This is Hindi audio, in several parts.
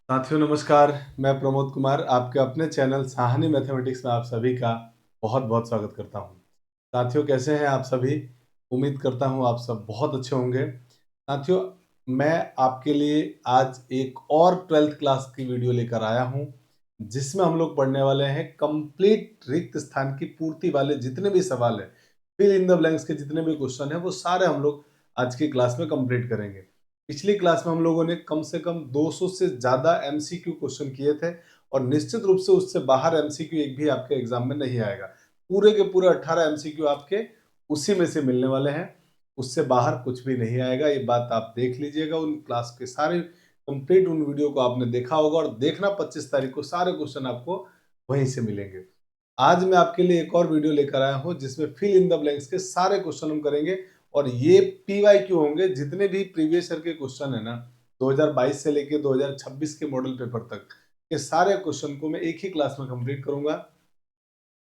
साथियों नमस्कार। मैं प्रमोद कुमार आपके अपने चैनल साहनी मैथमेटिक्स में आप सभी का बहुत बहुत स्वागत करता हूं। साथियों कैसे हैं आप सभी? उम्मीद करता हूं आप सब बहुत अच्छे होंगे। साथियों मैं आपके लिए आज एक और 12th क्लास की वीडियो लेकर आया हूं, जिसमें हम लोग पढ़ने वाले हैं कंप्लीट रिक्त स्थान की पूर्ति वाले जितने भी सवाल हैं, फिल इन द ब्लैंक्स के जितने भी क्वेश्चन हैं, वो सारे हम लोग आज की क्लास में कंप्लीट करेंगे। पिछली क्लास में हम लोगों ने कम से कम 200 से ज्यादा एमसीक्यू क्वेश्चन किए थे और निश्चित रूप से उससे बाहर एमसीक्यू एक भी आपके एग्जाम में नहीं आएगा। पूरे के पूरे 18 एमसीक्यू आपके उसी में से मिलने वाले हैं, उससे बाहर कुछ भी नहीं आएगा। ये बात आप देख लीजिएगा। उन क्लास के सारे कंप्लीट उन वीडियो को आपने देखा होगा और देखना 25 तारीख को सारे क्वेश्चन आपको वहीं से मिलेंगे। आज मैं आपके लिए एक और वीडियो लेकर आया हूं जिसमें फिल इन द ब्लैंक्स के सारे क्वेश्चन हम करेंगे और ये पीवाईक्यू होंगे। जितने भी प्रीवियस ईयर के क्वेश्चन है ना, 2022 से लेके 2026 के मॉडल पेपर तक के सारे क्वेश्चन को मैं एक ही क्लास में कंप्लीट करूंगा।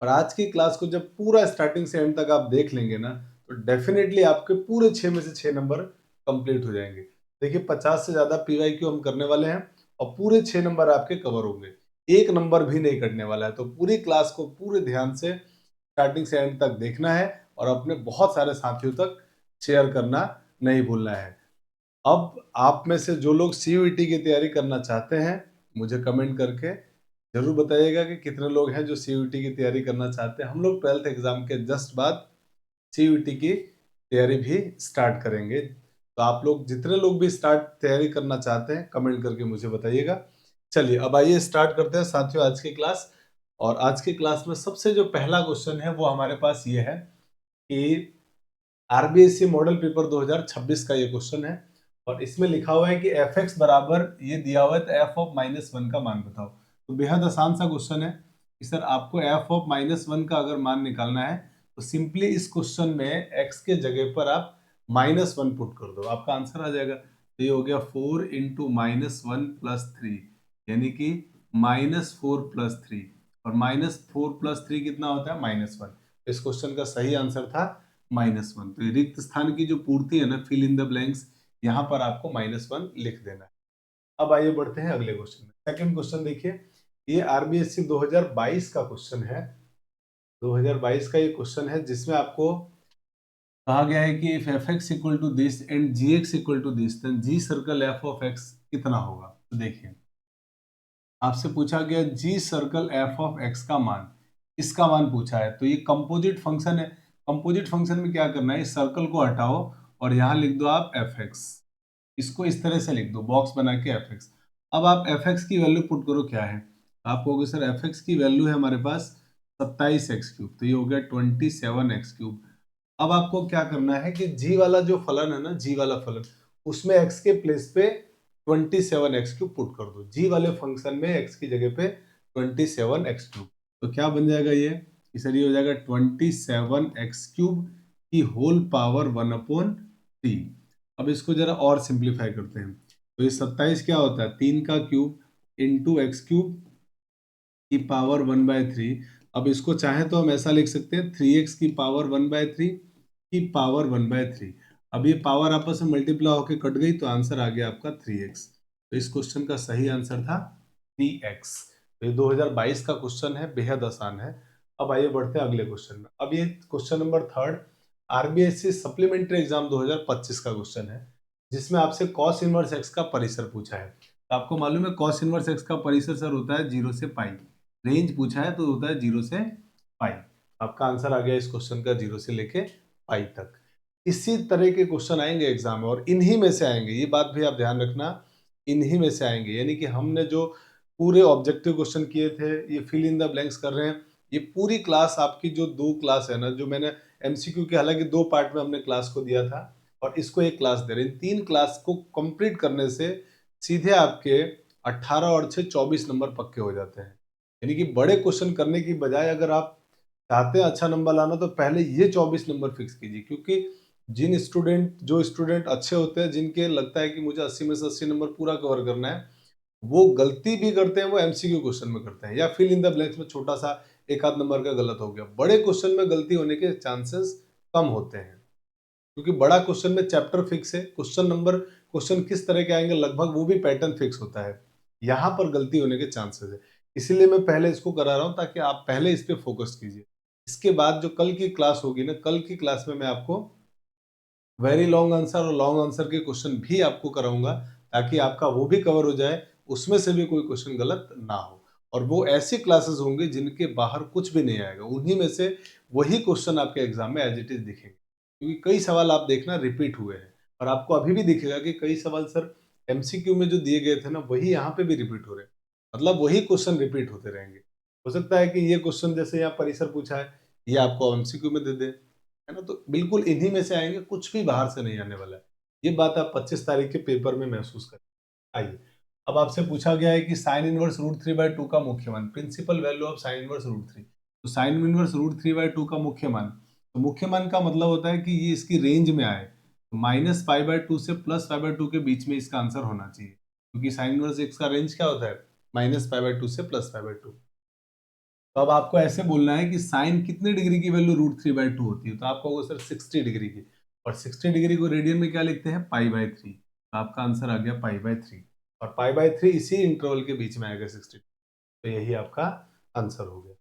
और आज की क्लास को जब पूरा स्टार्टिंग से एंड तक आप देख लेंगे ना, तो डेफिनेटली आपके पूरे 6 में से 6 नंबर कंप्लीट हो जाएंगे। देखिए 50 से ज्यादा पीवाईक्यू हम करने वाले हैं और पूरे 6 नंबर आपके कवर होंगे। एक नंबर भी नहीं कटने वाला है। तो पूरी क्लास को पूरे ध्यान से स्टार्टिंग से एंड तक देखना है और अपने बहुत सारे साथियों तक शेयर करना नहीं भूलना है। अब आप में से जो लोग सीयूईटी की तैयारी करना चाहते हैं, मुझे कमेंट करके जरूर बताइएगा कि कितने लोग हैं जो सीयूईटी की तैयारी करना चाहते हैं। हम लोग 12th एग्जाम के जस्ट बाद सीयूईटी की तैयारी भी स्टार्ट करेंगे। तो आप लोग जितने लोग भी स्टार्ट तैयारी करना चाहते हैं, कमेंट करके मुझे बताइएगा। चलिए अब आइए स्टार्ट करते हैं साथियों आज की क्लास। और आज की क्लास में सबसे जो पहला क्वेश्चन है वो हमारे पास ये है कि आरबीएससी मॉडल पेपर 2026 का ये क्वेश्चन है और इसमें लिखा हुआ है कि एफ एक्स बराबर ये दिया हुआ है, तो एफ ऑफ -1 का मान बताओ। तो बेहद आसान सा क्वेश्चन है कि सर आपको एफ ऑफ -1 का अगर मान निकालना है तो सिंपली इस क्वेश्चन में एक्स के जगह पर आप -1 पुट कर दो, आपका आंसर आ जाएगा। तो ये हो गया 4 इंटू -1 प्लस 3, यानी कि -4 प्लस 3। और -4 प्लस 3 कितना होता है? -1। इस क्वेश्चन का सही आंसर था -1। तो रिक्त स्थान की जो पूर्ति है ना, फिल इन द ब्लैंक्स, यहां पर आपको -1 लिख देना है। अब आइए बढ़ते हैं अगले क्वेश्चन में। सेकंड क्वेश्चन देखिए, ये आरबीएससी 2022 का क्वेश्चन है। 2022 का ये क्वेश्चन है जिसमें आपको कहा गया है कि if F X equal to this and G X equal to this, then G circle F of X कितना होगा। तो देखिए आपसे पूछा गया G circle F of X का मान, इसका मान पूछा है। तो ये कंपोजिट फंक्शन है। कंपोजिट फंक्शन में क्या करना है, इस सर्कल को हटाओ और यहां लिख दो आप एफ एक्स। इसको इस तरह से लिख दो, बॉक्स बना के एफ एक्स। अब आप एफ एक्स की वैल्यू पुट करो, क्या है। आप कहोगे सर एफ एक्स की वैल्यू है हमारे पास 27x3, तो ये हो गया 27x3। अब आपको क्या करना है कि जी वाला जो फलन है ना, जी वाला फलन, उसमें एक्स के प्लेस पे 27x3 पुट कर दो। जी वाले फंक्शन में एक्स की जगह पे 27x3। तो क्या बन जाएगा ये, सर ये हो जाएगा 27x3 की होल पावर 1/3। अब इसको जरा और सिंप्लीफाई करते हैं। तो ये 27 क्या होता है, 3 का क्यूब इंटू x3 की पावर 1/3। अब इसको चाहे तो हम ऐसा लिख सकते हैं 3x की पावर 1/3 की पावर 1/3। अब ये पावर आपस में मल्टीप्लाई होकर कट गई तो आंसर आ गया आपका 3x। तो इस क्वेश्चन का सही आंसर था 3x। तो ये 2022 का क्वेश्चन है, बेहद आसान है। अब आइए बढ़ते हैं अगले क्वेश्चन में। अब ये question number third RBSC supplementary exam 2025 का क्वेश्चन है, जिसमें आपसे कॉस इनवर्स एक्स का परिसर पूछा है। तो आपको मालूम है कॉस इनवर्स एक्स का परिसर सर होता है 0 से पाई। रेंज पूछा है तो होता है 0 से पाई। आपका आंसर आ गया इस क्वेश्चन का 0 से लेके पाई तक। इसी तरह के क्वेश्चन आएंगे एग्जाम में और इन्हीं में से आएंगे, ये बात भी आप ध्यान रखना, इन्हीं में से आएंगे। यानी कि हमने जो पूरे ऑब्जेक्टिव क्वेश्चन किए थे, ये फिल इन द ब्लैंक्स कर रहे हैं। ये पूरी क्लास आपकी जो 2 क्लास है ना, जो मैंने एमसीक्यू के हालांकि 2 पार्ट में हमने क्लास को दिया था और इसको एक क्लास दे रहे हैं। इन 3 क्लास को कंप्लीट करने से सीधे आपके 18 और 6 24 नंबर पक्के हो जाते हैं। यानी कि बड़े क्वेश्चन करने की बजाय अगर आप चाहते हैं अच्छा नंबर लाना तो पहले ये 24 नंबर फिक्स कीजिए। क्योंकि जो स्टूडेंट अच्छे होते हैं, जिनके लगता है कि मुझे 80 में से 80 नंबर पूरा कवर करना है, वो गलती भी करते हैं, वो एमसीक्यू क्वेश्चन में करते हैं या फिल इन द ब्लैंक्स में छोटा सा एक आध नंबर का गलत हो गया। बड़े क्वेश्चन में गलती होने के चांसेस कम होते हैं क्योंकि बड़ा क्वेश्चन में चैप्टर फिक्स है, क्वेश्चन किस तरह के आएंगे लगभग वो भी पैटर्न फिक्स होता है। यहाँ पर गलती होने के चांसेस है। इसीलिए मैं पहले इसको करा रहा हूँ ताकि आप पहले इस पे फोकस कीजिए। इसके बाद जो कल की क्लास होगी ना, कल की क्लास में मैं आपको वेरी लॉन्ग आंसर और लॉन्ग आंसर के क्वेश्चन भी आपको कराऊंगा, ताकि आपका वो भी कवर हो जाए, उसमें से भी कोई क्वेश्चन गलत ना हो। और वो ऐसी क्लासेस होंगी जिनके बाहर कुछ भी नहीं आएगा, उन्हीं में से वही क्वेश्चन आपके एग्जाम में एज इट इज दिखेंगे, क्योंकि कई सवाल आप देखना रिपीट हुए हैं, और आपको अभी भी दिखेगा कि कई सवाल सर एमसीक्यू में जो दिए गए थे ना, वही यहाँ पे भी रिपीट हो रहे हैं, मतलब वही क्वेश्चन रिपीट होते रहेंगे। हो सकता है कि ये क्वेश्चन जैसे यहाँ परिसर पूछा है, ये आपको एमसीक्यू में दे दे, है ना, तो बिल्कुल इन्हीं में से आएंगे, कुछ भी बाहर से नहीं आने वाला है। ये बात आप 25 तारीख के पेपर में महसूस करें। आइए, अब आपसे पूछा गया है कि साइन इनवर्स रूट 3/2 का मुख्य मान, principal value of sine inverse root 3। तो साइन इनवर्स रूट 3/2 का मुख्य मान, तो मुख्य मान का मतलब होता है कि ये इसकी रेंज में आए, तो -π/2 से +π/2 के बीच में इसका आंसर होना चाहिए, क्योंकि साइन इनवर्स एक्स का रेंज क्या होता है, -π/2 से +π/2। तो अब आपको ऐसे बोलना है कि साइन कितने डिग्री की वैल्यू √3/2 होती है, तो आपको होगा सर 60 डिग्री की, और 60 डिग्री को रेडियन में क्या लिखते हैं, π/3। तो आपका आंसर आ गया π/3, और π/3 इसी इंटरवल के बीच में आएगा 60, तो यही आपका आंसर हो गया।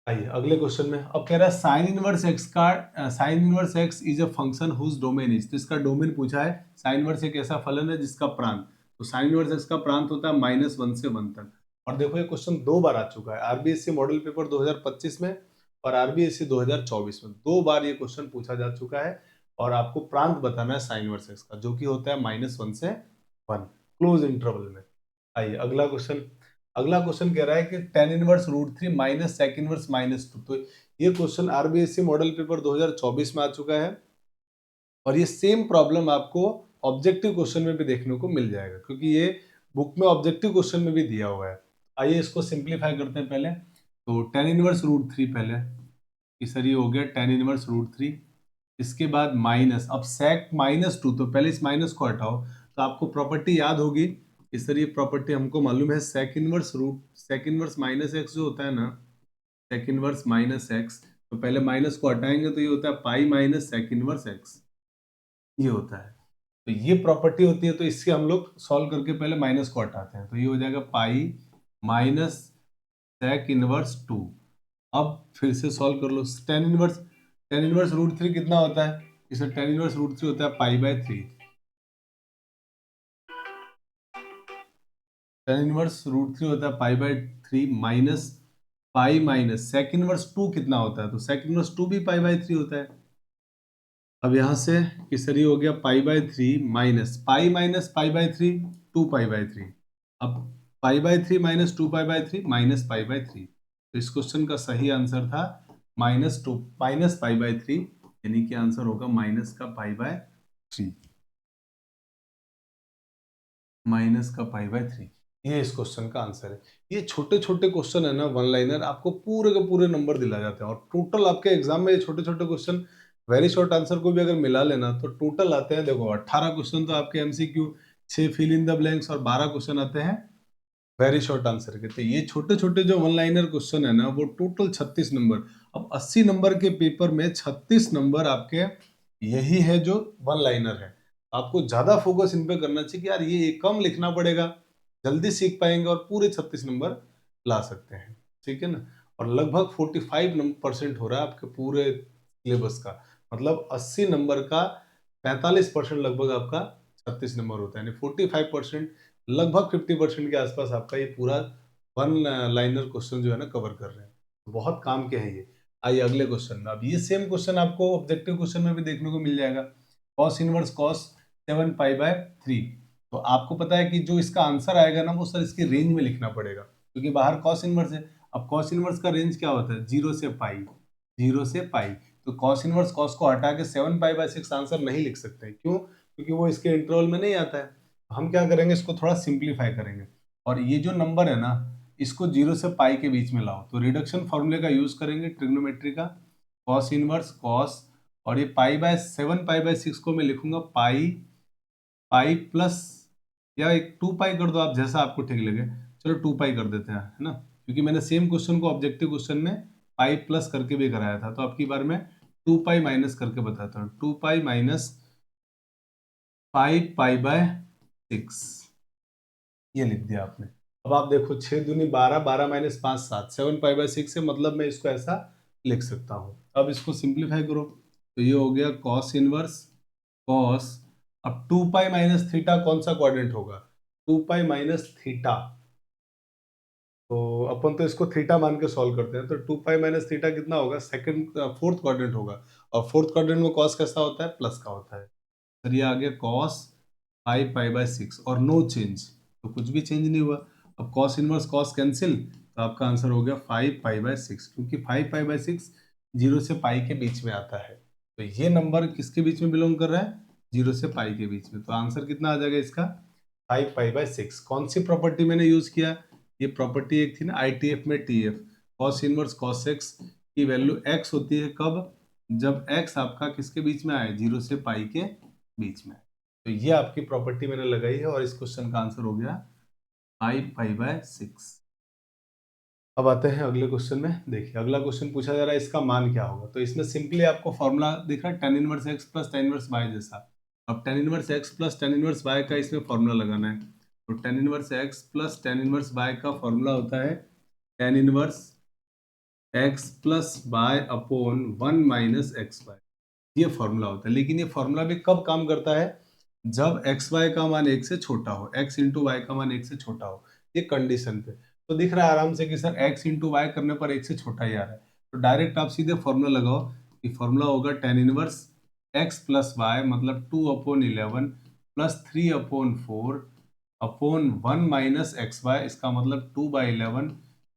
आइए अगले क्वेश्चन में, अब कह रहा है साइन इनवर्स एक्स का, sine inverse X is a function whose domain is, तो इसका डोमेन पूछा है। साइन इनवर्स एक ऐसा फलन है जिसका प्रांत, तो साइन इनवर्स एक्स का प्रांत होता है -1 से 1 तक। और देखो ये क्वेश्चन 2 बार आ चुका है, आरबीएससी मॉडल पेपर 2025 में और आरबीएससी 2024 में, 2 बार ये क्वेश्चन पूछा जा चुका है। और आपको प्रांत बताना है साइन इनवर्स एक्स का, जो कि होता है -1 से 1 क्लोज इंटरवल में। आइए अगला क्वेश्चन, अगला क्वेश्चन कह रहा है कि tan inverse √3 minus sec inverse -2। तो ये क्वेश्चन आरबीएससी मॉडल पेपर 2024 में आ चुका है, और ये सेम प्रॉब्लम आपको ऑब्जेक्टिव क्वेश्चन में भी देखने को मिल जाएगा, क्योंकि ये बुक में ऑब्जेक्टिव क्वेश्चन में भी दिया हुआ है। आइए इसको सिंप्लीफाई करते हैं पहले। तो tan इनवर्स √3 पहले, कि सर ये हो गया tan इनवर्स √3, इसके बाद माइनस, अब sec -2, तो पहले इस माइनस को हटाओ, तो आपको प्रॉपर्टी याद होगी। इस तरह ये प्रॉपर्टी हमको मालूम है, sec इनवर्स -x जो होता है ना, sec इनवर्स -x, तो पहले माइनस को हटाएंगे तो ये होता है पाई माइनस sec इनवर्स x, ये होता है। तो ये प्रॉपर्टी होती है, तो इससे हम लोग सॉल्व करके पहले माइनस को हटाते हैं, तो ये हो जाएगा पाई माइनस sec इनवर्स 2। अब फिर से सॉल्व कर लो, tan इनवर्स √3 कितना होता है, इसमें tan इनवर्स √3 होता है π/3। tan इनवर्स √3 होता है π/3 minus pi minus sec inverse 2 कितना होता है, तो sec इनवर्स 2 भी π/3 होता है। अब यहां से किसरी हो गया π/3 माइनस पाई/3 2π/3। अब π/3 माइनस 2π/3 माइनस π/3, तो इस क्वेश्चन का सही आंसर था माइनस π/3, यानी कि आंसर होगा माइनस का π/3, माइनस का π/3। ये इस क्वेश्चन का आंसर है। ये छोटे छोटे क्वेश्चन है ना, वन लाइनर, आपको पूरे के पूरे नंबर दिला जाते हैं, और टोटल आपके एग्जाम में ये छोटे छोटे क्वेश्चन वेरी शॉर्ट आंसर को भी अगर मिला लेना तो टोटल आते हैं, देखो 18 क्वेश्चन तो आपके MCQ, 6 fill in the blanks, और 12 क्वेश्चन आते हैं वेरी शॉर्ट आंसर के। तो ये छोटे छोटे जो वन लाइनर क्वेश्चन है ना, वो टोटल 36 नंबर। अब 80 नंबर के पेपर में 36 नंबर आपके यही है जो वन लाइनर है। आपको ज्यादा फोकस इन पे करना चाहिए कि यार ये कम लिखना पड़ेगा, जल्दी सीख पाएंगे और पूरे 36 नंबर ला सकते हैं, ठीक है ना। और लगभग 45% हो रहा है आपके पूरे सिलेबस का, मतलब 80 नंबर का 45% लगभग आपका 36 नंबर होता है, यानी 45%, लगभग 50% के आसपास आपका ये पूरा वन लाइनर क्वेश्चन जो है ना कवर कर रहे हैं। तो बहुत काम के है ये। आइए अगले क्वेश्चन में, अब ये सेम क्वेश्चन आपको ऑब्जेक्टिव क्वेश्चन में भी देखने को मिल जाएगा, cos इनवर्स cos 7π/3। तो आपको पता है कि जो इसका आंसर आएगा ना, वो सर इसकी रेंज में लिखना पड़ेगा, क्योंकि बाहर cos इनवर्स है। अब cos इनवर्स का रेंज क्या होता है, 0 से पाई, 0 से पाई। तो cos इनवर्स cos को हटा के 7π/6 आंसर नहीं लिख सकते, क्यों, क्योंकि वो इसके इंटरवल में नहीं आता है। हम क्या करेंगे, इसको थोड़ा सिंप्लीफाई करेंगे, और ये जो नंबर है ना, इसको 0 से पाई के बीच में लाओ, तो रिडक्शन फॉर्मूले का यूज करेंगे, ट्रिग्नोमेट्री का, cos इनवर्स cos, और ये π/7π/6 को मैं लिखूंगा पाई, पाई प्लस, या एक 2π कर दो आप, जैसा आपको ठीक लगे। चलो 2π कर देते हैं, है ना, क्योंकि मैंने सेम क्वेश्चन को ऑब्जेक्टिव क्वेश्चन में पाई प्लस करके भी कराया था, तो अब की बार मैं 2π माइनस करके बताता हूँ, 2π माइनस पाई π/6, ये लिख दिया आपने। अब आप देखो 6 दूनी 12, 12 माइनस 5 7, 7 पाई बाय 6 है, मतलब मैं इसको ऐसा लिख सकता हूँ। अब इसको सिंप्लीफाई करो तो ये हो गया कॉस इनवर्स कॉस। अब 2 पाई माइनस थीटा कौन सा क्वाड्रेंट होगा? 2 पाई माइनस थीटा, तो अपन तो इसको थीटा मान के सॉल्व करते हैं, तो 2 पाई माइनस थीटा कितना होगा? सेकंड फोर्थ क्वाड्रेंट होगा। और फोर्थ क्वाड्रेंट में कॉस कैसा होता है? प्लस का होता है। सर ये आ गया कॉस 5 पाई बाय 6 और नो चेंज, तो कुछ भी चेंज नहीं हुआ। अब कॉस इनवर्स कॉस कैंसिल, तो आपका आंसर हो गया 5 पाई बाय 6, क्योंकि 5 पाई बाय 6 जीरो से पाई के बीच में आता है। तो ये नंबर किसके बीच में बिलोंग कर रहा है? जीरो से पाई के बीच में। तो आंसर कितना आ जाएगा इसका? 5 पाई बाय 6। कौन सी प्रॉपर्टी मैंने यूज किया? ये प्रॉपर्टी एक थी ना आईटीएफ में, TF, cos inverse cos x की वैल्यू एक्स होती है कब? जब एक्स आपका किसके बीच में आए? जीरो से पाई के बीच में। तो ये आपकी प्रॉपर्टी मैंने लगाई है और इस क्वेश्चन का आंसर हो गया 5 पाई बाय 6। अब आते हैं अगले क्वेश्चन में। देखिए अगला क्वेश्चन पूछा जा रहा है इसका मान क्या होगा। तो इसमें सिंपली आपको फॉर्मूला दिख रहा है tan inverse x plus tan inverse y जैसा। अब tan inverse x plus tan inverse y का इसमें फॉर्मूला लगाना है। तो tan inverse x plus tan inverse y का फॉर्मूला होता है tan inverse x plus y upon 1 minus X Y. ये फॉर्मूला होता है, लेकिन ये फॉर्मूला भी कब काम करता है? जब एक्स वाई का मान एक से छोटा हो, x इंटू वाई का मान एक से छोटा हो, ये कंडीशन पे। तो दिख रहा है आराम से कि सर x इंटू वाई करने पर एक से छोटा ही आ रहा है, तो डायरेक्ट आप सीधे फॉर्मूला लगाओ कि फॉर्मूला होगा tan inverse x plus Y, मतलब 2/11 plus 3/4 upon 1 minus X Y, इसका मतलब 2/11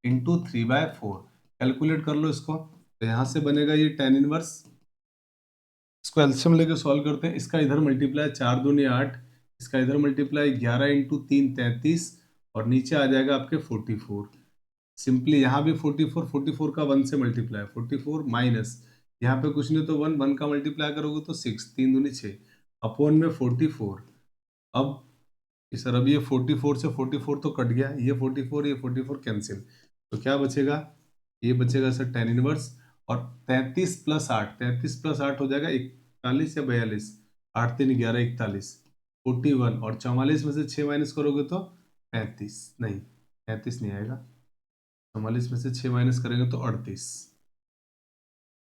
इंटू 3/4। कैलकुलेट कर लो इसको, तो यहाँ से बनेगा ये tan इनवर्स, इसको एलसीएम लेके सॉल्व करते हैं। इसका इधर मल्टीप्लाई 4 दूनी 8, इसका इधर मल्टीप्लाई 11 इंटू 3 33, और नीचे आ जाएगा आपके 44। सिंपली यहाँ भी 44, 44 का 1 से मल्टीप्लाई 44 माइनस, यहाँ पे कुछ नहीं तो 1, 1 का मल्टीप्लाई करोगे तो 6, 3 दूनी 6 अपॉन में 44। अब सर अब ये 44 से 44 तो कट गया, ये 44 ये 44 कैंसिल, तो क्या बचेगा? ये बचेगा सर tan इनवर्स, और 33 प्लस 8, 33 प्लस 8 हो जाएगा 41 या 42, 8 3 11 41 41, और 44 में से 6 माइनस करोगे तो 35, नहीं 35 नहीं आएगा, 44 में से 6 माइनस करेंगे तो 38।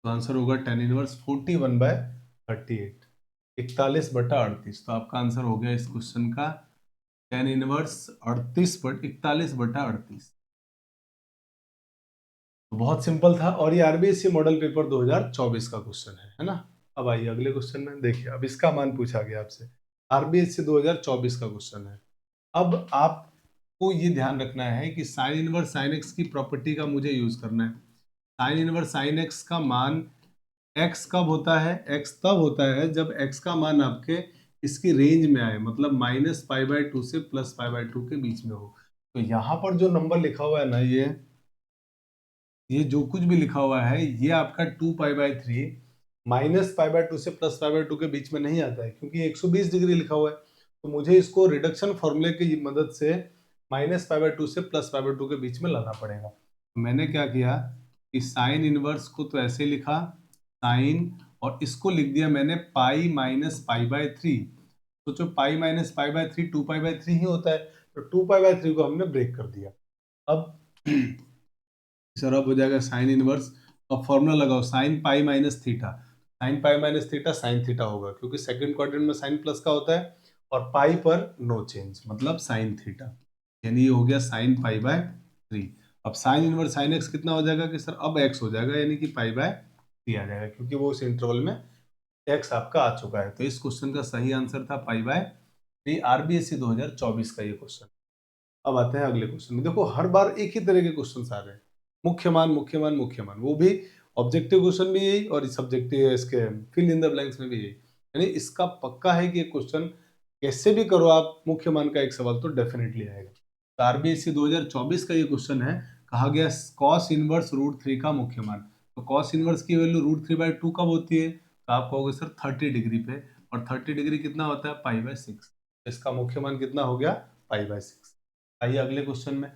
तो आंसर होगा tan इनवर्स 41/38, 41/38। तो आपका आंसर हो गया इस क्वेश्चन का tan इनवर्स 41/38। बहुत सिंपल था, और ये आरबीएससी मॉडल पेपर 2024 का क्वेश्चन है ना। अब आइए अगले क्वेश्चन में। देखिए अब इसका मान पूछा गया आपसे, आरबीएससी 2024 का क्वेश्चन है। अब आपको ये ध्यान रखना है कि साइन इनवर्स साइन एक्स की प्रॉपर्टी का मुझे यूज करना है। साइन इनवर्स साइन एक्स का मान एक्स कब होता है? एक्स तब होता है जब एक्स का मान आपके इसकी रेंज में आए, मतलब -π/2 से +π/2 के बीच में हो। तो यहाँ पर जो नंबर लिखा हुआ है ना, ये जो कुछ भी लिखा हुआ है ये आपका 2π/3 -π/2 से +π/2 के बीच में नहीं आता है, क्योंकि 120 डिग्री लिखा हुआ है। तो मुझे इसको रिडक्शन फॉर्मूले की मदद से -π/2 से +π/2 के बीच में लाना पड़ेगा। तो मैंने क्या किया कि साइन इनवर्स को तो ऐसे लिखा साइन, और इसको लिख दिया मैंने पाई माइनस π/3। सोचो पाई माइनस π/3 2π/3 ही होता है, तो 2π/3 को हमने ब्रेक कर दिया। अब सर अब हो जाएगा साइन इनवर्स, अब फॉर्मूला लगाओ sine pi minus theta, sine pi minus theta sine theta होगा, क्योंकि सेकंड क्वाड्रेंट में साइन प्लस का होता है, और पाई पर नो चेंज, मतलब साइन थीटा, यानी ये हो गया साइन π/3। अब साइन इनवर्स साइन एक्स कितना हो जाएगा कि सर अब एक्स हो जाएगा, यानी कि π/3 आ जाएगा, क्योंकि वो उस इंटरवल में एक्स आपका आ चुका है। तो इस क्वेश्चन का सही आंसर था π/3, आरबीएससी 2024 का ये क्वेश्चन। अब आते हैं अगले क्वेश्चन में। देखो हर बार एक ही तरह के क्वेश्चन आ रहे हैं, मुख्य मान मुख्य मान मुख्य मान, वो भी ऑब्जेक्टिव क्वेश्चन भी यही, और सब्जेक्टिव इसके फिल इन द ब्लैंक्स में भी यही। यानी इसका पक्का है कि ये क्वेश्चन कैसे भी करो आप, मुख्य मान का एक सवाल तो डेफिनेटली आएगा। तो आरबीएससी 2024 का ये क्वेश्चन है, कहा गया कॉस इनवर्स √3 का मुख्य मान। तो कॉस इनवर्स की वैल्यू √3/2 कब होती है? तो आप कहोगे सर 30 डिग्री पे, और 30 डिग्री कितना होता है? π/6। इसका मुख्य मान कितना हो गया? π/6। आइए अगले क्वेश्चन में,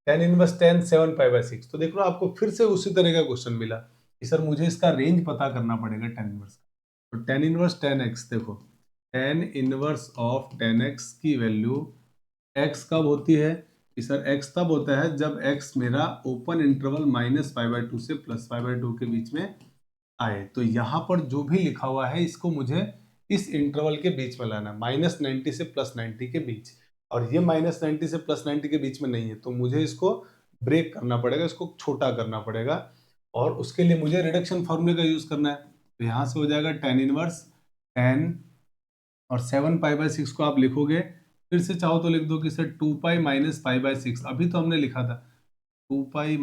tan इनवर्स tan 7 π/6। तो देखो आपको फिर से उसी तरह का क्वेश्चन मिला कि सर मुझे इसका रेंज पता करना पड़ेगा tan इनवर्स का। तो tan इनवर्स tan x, देखो tan inverse of tan x की वैल्यू एक्स कब होती है कि सर एक्स तब होता है जब एक्स मेरा ओपन इंटरवल -π/2 से +π/2 के बीच में आए। तो यहाँ पर जो भी लिखा हुआ है इसको मुझे इस इंटरवल के बीच में लाना है, -90 से +90 के बीच। और ये -90 से +90 के बीच में नहीं है, तो मुझे इसको ब्रेक करना पड़ेगा, इसको छोटा करना पड़ेगा। और उसके लिए मुझे रिडक्शन फॉर्मूले का यूज करना है। तो यहाँ से हो जाएगा tan इनवर्स 10 और 7π/6 को आप लिखोगे, फिर से चाहो तो लिख दो कि सर 2π - π/6। अभी तो हमने लिखा था 2π -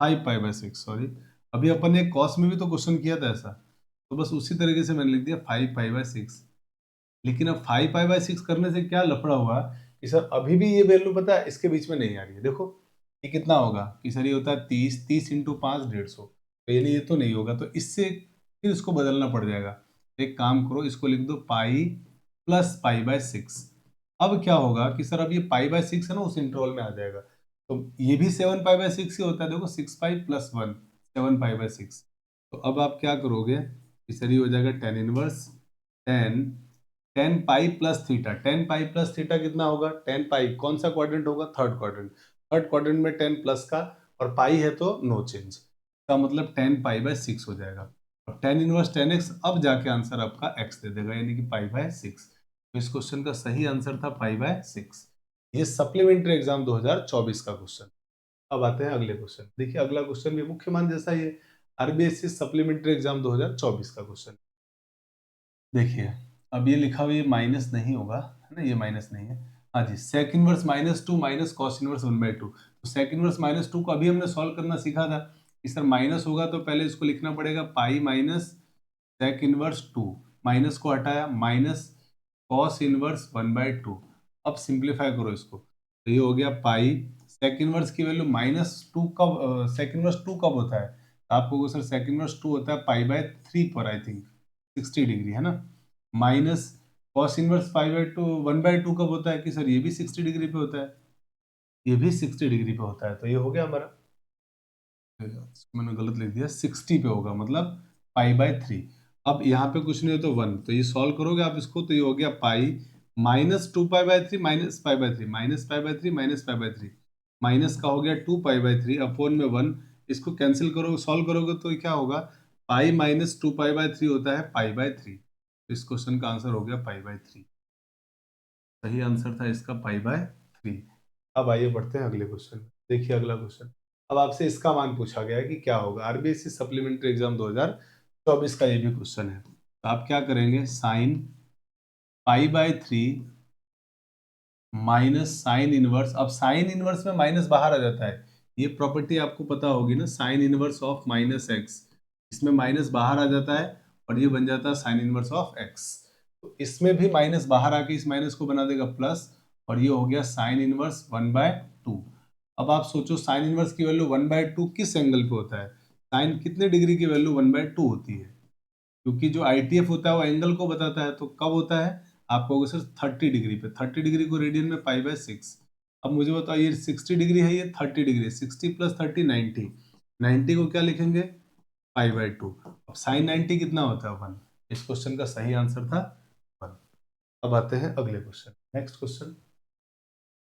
5π/6, सॉरी। अभी अपन ने कॉस में भी तो क्वेश्चन किया था ऐसा, तो बस उसी तरीके से मैंने लिख दिया 5π/6। लेकिन अब 5π/6 करने से क्या लफड़ा हुआ कि सर अभी भी ये वैल्यू पता है इसके बीच में नहीं आ रही है। देखो ये कितना होगा कि सर ये होता है 30, 30 × 5 150, तो यानी ये तो नहीं होगा, तो इससे फिर इसको बदलना पड़ जाएगा। एक काम करो, इसको लिख दो पाई प्लस π/6। अब क्या होगा कि सर अब ये π/6 है ना, उस इंटरवल में आ जाएगा। तो ये भी 7π/6 ही होता है। देखो 6π + 1 7π/6। तो अब आप क्या करोगे कि सर ये हो जाएगा tan inverse 10 10 pi plus theta. 10 pi plus theta कितना होगा? 10 पाई कौन सा क्वाड्रेंट होगा? Third quadrant. थर्ड क्वाड्रेंट में 10 प्लस का और पाई है तो नो चेंज, का मतलब 10π/6 हो जाएगा। और tan इनवर्स 10x अब जाके आंसर आपका x दे देगा, यानी कि π/6। तो इस क्वेश्चन का सही आंसर था π/6। ये सप्लीमेंट्री एग्जाम 2024 का क्वेश्चन। अब आते हैं अगले क्वेश्चन। देखिए अगला क्वेश्चन भी मुख्यमान जैसा ही है, आरबीएससी सप्लीमेंट्री एग्जाम 2024 का क्वेश्चन। देखिए अब ये लिखा हुआ, ये माइनस नहीं होगा, है ना, ये माइनस नहीं है। हाँ जी, sec inverse -2 minus cos inverse 1/2। तो सेक इनवर्स -2 को अभी हमने सॉल्व करना सीखा था कि सर माइनस होगा तो पहले इसको लिखना पड़ेगा pi minus sec inverse 2, minus को हटाया माइनस कॉस इनवर्स 1/2। अब सिंप्लीफाई करो इसको, तो ये हो गया पाई। सेक इनवर्स की वैल्यू -2 कब, सेक इनवर्स 2 कब होता है? तो आपको सर सेक इनवर्स 2 होता है π/3 पर, आई थिंक 60 डिग्री, है ना। माइनस कॉस इनवर्स 5/2 1/2 कब होता है कि सर ये भी 60 डिग्री पे होता है, ये भी 60 डिग्री पे होता है। तो ये हो गया हमारा, मैंने गलत लिख दिया, 60 पे होगा मतलब π/3। अब यहाँ पे कुछ नहीं हो तो 1, तो ये सॉल्व करोगे आप इसको, तो ये हो गया पाई -2π/3 माइनस π/3 माइनस π/3 माइनस π/3, माइनस का हो गया 2π/3 अपॉन में 1। इसको कैंसिल करो, सॉल्व करोगे तो क्या होगा, पाई -2π/3 होता है π/3। इस क्वेश्चन का आंसर हो गया π/3। सही आंसर था इसका π/3। अब आइए बढ़ते हैं अगले क्वेश्चन। देखिए अगला क्वेश्चन, अब आपसे इसका मान पूछा गया है कि क्या होगा। आरबीएससी सप्लीमेंट्री एग्जाम 2024 का ये भी क्वेश्चन है। तो आप क्या करेंगे, साइन π/3 माइनस साइन इनवर्स। अब साइन इनवर्स में माइनस बाहर आ जाता है, ये प्रॉपर्टी आपको पता होगी ना, साइन इनवर्स ऑफ -x। इसमें माइनस बाहर आ जाता है और ये बन जाता है साइन इनवर्स ऑफ x। तो इसमें भी माइनस बाहर आके इस माइनस को बना देगा प्लस, और ये हो गया साइन इनवर्स 1/2। अब आप सोचो साइन इनवर्स की वैल्यू 1/2 किस एंगल पे होता है? साइन कितने डिग्री की वैल्यू 1/2 होती है? क्योंकि जो आईटीएफ होता है वो एंगल को बताता है। तो कब होता है? आप कहोगे सर 30 डिग्री पे। 30 डिग्री को रेडियन में π/6। अब मुझे बताओ, ये 60 डिग्री है, ये 30 डिग्री है, 60 + 30 90। 90 को क्या लिखेंगे, π/2। अब साइन 90 कितना होता है, 1। इस क्वेश्चन का सही आंसर था 1। अब आते हैं अगले question, next question.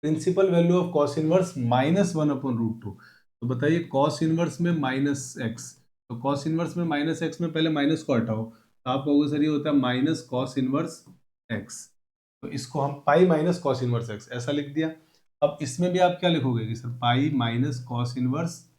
Principal value of cos inverse -1/√2। तो बताइए कॉस इनवर्स में -x, तो कॉस इनवर्स में -x में पहले माइनस को हटाओ, तो आप कहोगे सर ये होता है माइनस कॉस इनवर्स x। तो इसको हम pi minus cos inverse x ऐसा लिख दिया। अब इसमें भी आप क्या लिखोगे कि sir pi minus cos inverse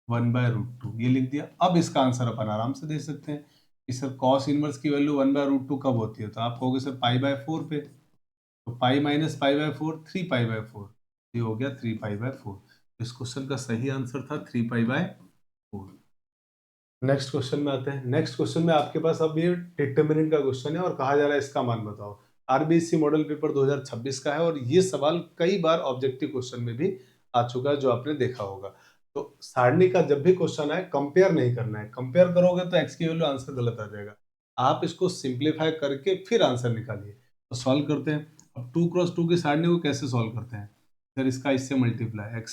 1/√2, ये लिख दिया। अब इसका आंसर अपन आराम से दे सकते हैं कि सर कॉस इनवर्स की वैल्यू 1/√2 कब होती है? तो आप कहोगे सर π/4 पे। तो पाई माइनस π/4 3π/4, ये हो गया 3π/4। इस क्वेश्चन का सही आंसर था 3π/4। नेक्स्ट क्वेश्चन में आते हैं। नेक्स्ट क्वेश्चन में आपके पास अब ये डिटर्मिनेंट का क्वेश्चन है और कहा जा रहा है इसका मान बताओ। आरबीएससी मॉडल पेपर 2026 का है और ये सवाल कई बार ऑब्जेक्टिव क्वेश्चन में भी आ चुका है, जो आपने देखा होगा। तो सारणी का जब भी क्वेश्चन आए कंपेयर नहीं करना है, कंपेयर करोगे तो एक्स की वैल्यू आंसर गलत आ जाएगा। आप इसको सिंप्लीफाई करके फिर आंसर निकालिए। तो सॉल्व करते हैं। अब 2 × 2 की सारणी को कैसे सॉल्व करते हैं? सर इसका इससे मल्टीप्लाई x² -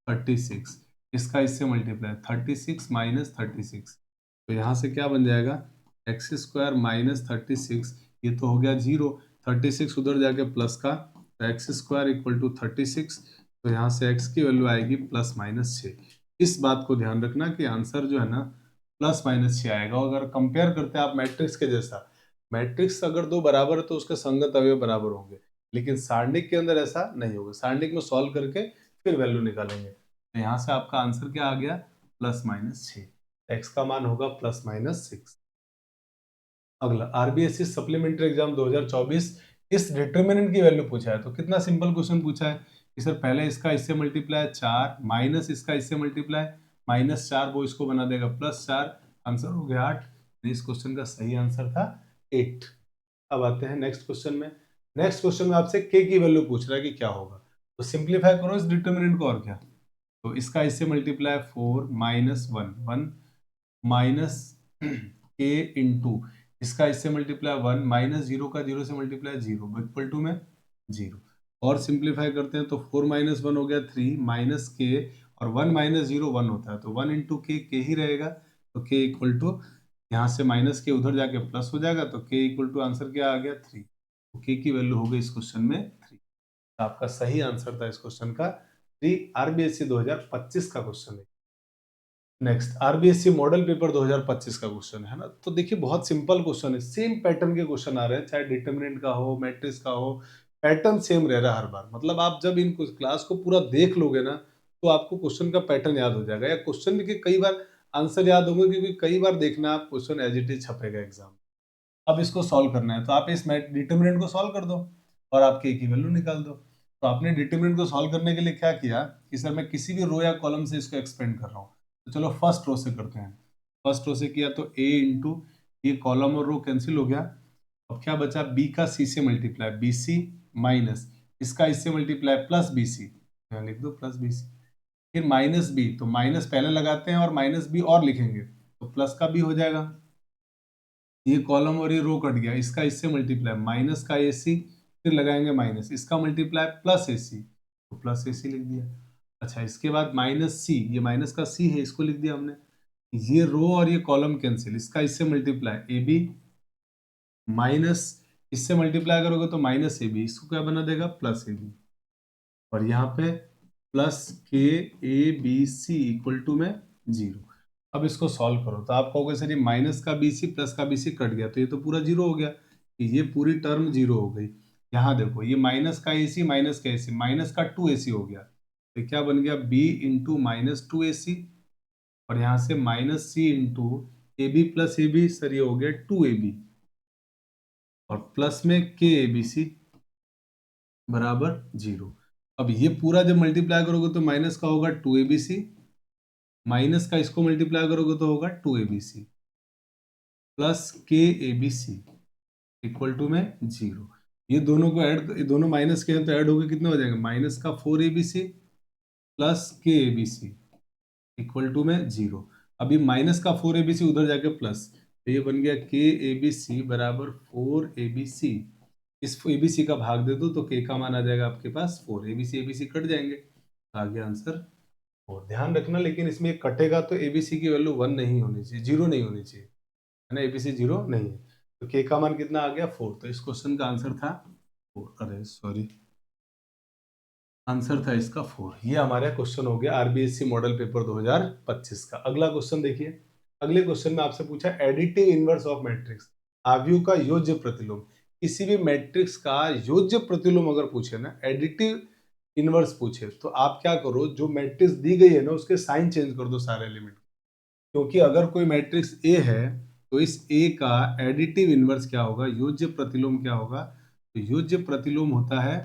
36, इसका इससे मल्टीप्लाई 36 - 36। तो यहाँ से क्या बन जाएगा, x² - 36, ये तो हो गया 0। 36 उधर जाके प्लस का, तो एक्स स्क्वायर इक्वल टू 36, तो यहाँ से x की वैल्यू आएगी +-6। इस बात को ध्यान रखना कि आंसर जो है ना +-6 आएगा। अगर कंपेयर करते हैं आप मैट्रिक्स के जैसा, मैट्रिक्स अगर दो बराबर है तो उसके संगत अवयव बराबर होंगे, लेकिन सारणिक के अंदर ऐसा नहीं होगा। सारणिक में सॉल्व करके फिर वैल्यू निकालेंगे। तो यहाँ से आपका आंसर क्या आ गया, +-6। x का मान होगा +-6। अगला आरबीएससी सप्लीमेंट्री एग्जाम 2024, इस डिटरमिनेंट की वैल्यू पूछा है। तो कितना सिंपल क्वेश्चन पूछा है कि सर पहले इसका इससे मल्टीप्लाई 4 माइनस इसका इससे मल्टीप्लाई -4, वो इसको बना देगा +4, आंसर हो गया 8। इस क्वेश्चन का सही आंसर था 8। अब आते हैं नेक्स्ट क्वेश्चन में। नेक्स्ट क्वेश्चन में आपसे के की वैल्यू पूछ रहा है कि क्या होगा। तो सिंप्लीफाई करो इस डिटरमिनेंट को, और क्या। तो इसका इससे मल्टीप्लाई 4 -1 1 माइनस के इंटू इसका इससे मल्टीप्लाई 1 -0 का 0 से मल्टीप्लाई 0 इक्वल टू में 0। और सिंप्लीफाई करते हैं तो 4 - 1 हो गया 3 माइनस के, और 1 - 0 1 होता है, तो 1 इंटू के ही रहेगा। तो के इक्वल टू यहाँ से माइनस के उधर जाके प्लस हो जाएगा, तो के इक्वल टू आंसर क्या आ गया 3। तो के की वैल्यू हो गई इस क्वेश्चन में 3। तो आपका सही आंसर था इस क्वेश्चन का 3। आरबीएससी 2025 का क्वेश्चन है। नेक्स्ट आरबीएससी मॉडल पेपर 2025 का क्वेश्चन है ना। तो देखिए बहुत सिंपल क्वेश्चन है, सेम पैटर्न के क्वेश्चन आ रहे हैं, चाहे डिटरमिनेंट का हो मैट्रिक्स का हो, पैटर्न सेम रह रहा है हर बार। मतलब आप जब इन क्लास को पूरा देख लोगे ना, तो आपको क्वेश्चन का पैटर्न याद हो जाएगा, या क्वेश्चन के कई बार आंसर याद होंगे, क्योंकि कई बार देखना आप क्वेश्चन एज इट इज छपेगा एग्जाम। अब इसको सॉल्व करना है, तो आप इस डिटरमिनेंट को सॉल्व कर दो और आप के की वैल्यू निकाल दो। तो आपने डिटरमिनेंट को सॉल्व करने के लिए क्या किया कि सर मैं किसी भी रो या कॉलम से इसको एक्सपेंड कर रहा हूँ। तो चलो फर्स्ट रो से करते हैं। फर्स्ट रो से किया तो a इंटू ये कॉलम और रो कैंसिल हो गया। अब क्या बचा, b का c से मल्टीप्लाई bc माइनस इसका इससे मल्टीप्लाई प्लस bc, यहाँ लिख दो प्लस bc। फिर माइनस b, तो माइनस पहले लगाते हैं और माइनस b और लिखेंगे, तो प्लस का b हो जाएगा। ये कॉलम और ये रो कट गया, इसका इससे मल्टीप्लाई माइनस का ac, फिर लगाएंगे माइनस इसका मल्टीप्लाई प्लस ac, तो प्लस ac लिख दिया। अच्छा इसके बाद माइनस c, ये माइनस का c है, इसको लिख दिया हमने। ये रो और ये कॉलम कैंसिल, इसका इससे मल्टीप्लाई ab माइनस इससे मल्टीप्लाई करोगे तो माइनस ab, इसको क्या बना देगा प्लस ab, और यहाँ पे प्लस के A B C equal to में 0। अब इसको सॉल्व करो तो आप कहोगे सर ये माइनस का बी सी प्लस का बी सी कट गया, तो ये तो पूरा 0 हो गया, ये पूरी टर्म 0 हो गई। यहाँ देखो ये माइनस का ए सी माइनस का ए सी, माइनस का 2ac हो गया, तो क्या बन गया b इंटू -2ac, और यहाँ से minus C into A B plus A B, sir ये हो गया 2ab, और प्लस में के ए बी सी बराबर 0। अब ये पूरा जब मल्टीप्लाई करोगे तो माइनस का होगा 2abc, माइनस का इसको मल्टीप्लाई करोगे तो होगा 2abc प्लस के A B C equal to में 0। ये दोनों को ऐड, ये दोनों माइनस के हैं तो ऐड होकर कितना हो जाएगा, माइनस का 4abc प्लस के A B C equal to में 0। अभी माइनस का 4abc उधर जाके प्लस, तो ये बन गया के ए बी सी बराबर 4abc। इस एबीसी का भाग दे दो तो के का मान आ जाएगा आपके पास 4। एबीसी एबीसी कट जाएंगे, आ गया आंसर। और ध्यान रखना लेकिन इसमें कटेगा तो एबीसी की वैल्यू 1 नहीं होनी चाहिए, 0 नहीं होनी चाहिए, है ना, एबीसी 0 नहीं है। तो के का मान कितना आ गया 4, तो इस क्वेश्चन का आंसर था 4, अरे सॉरी, आंसर था इसका 4। ये हमारा क्वेश्चन हो गया आरबीएससी मॉडल पेपर 2025 का। अगला क्वेश्चन देखिए। अगले क्वेश्चन में आपसे पूछा एडिटिव इनवर्स ऑफ मैट्रिक्स, आव्यूह का योज्य प्रतिलोम। किसी भी मैट्रिक्स का योज्य प्रतिलोम अगर पूछे ना, एडिटिव इनवर्स पूछे, तो आप क्या करो, जो मैट्रिक्स दी गई है ना उसके साइन चेंज कर दो सारे एलिमेंट, क्योंकि अगर कोई मैट्रिक्स ए है तो इस ए का एडिटिव इनवर्स क्या होगा, योज्य प्रतिलोम क्या होगा। तो योज्य प्रतिलोम होता है,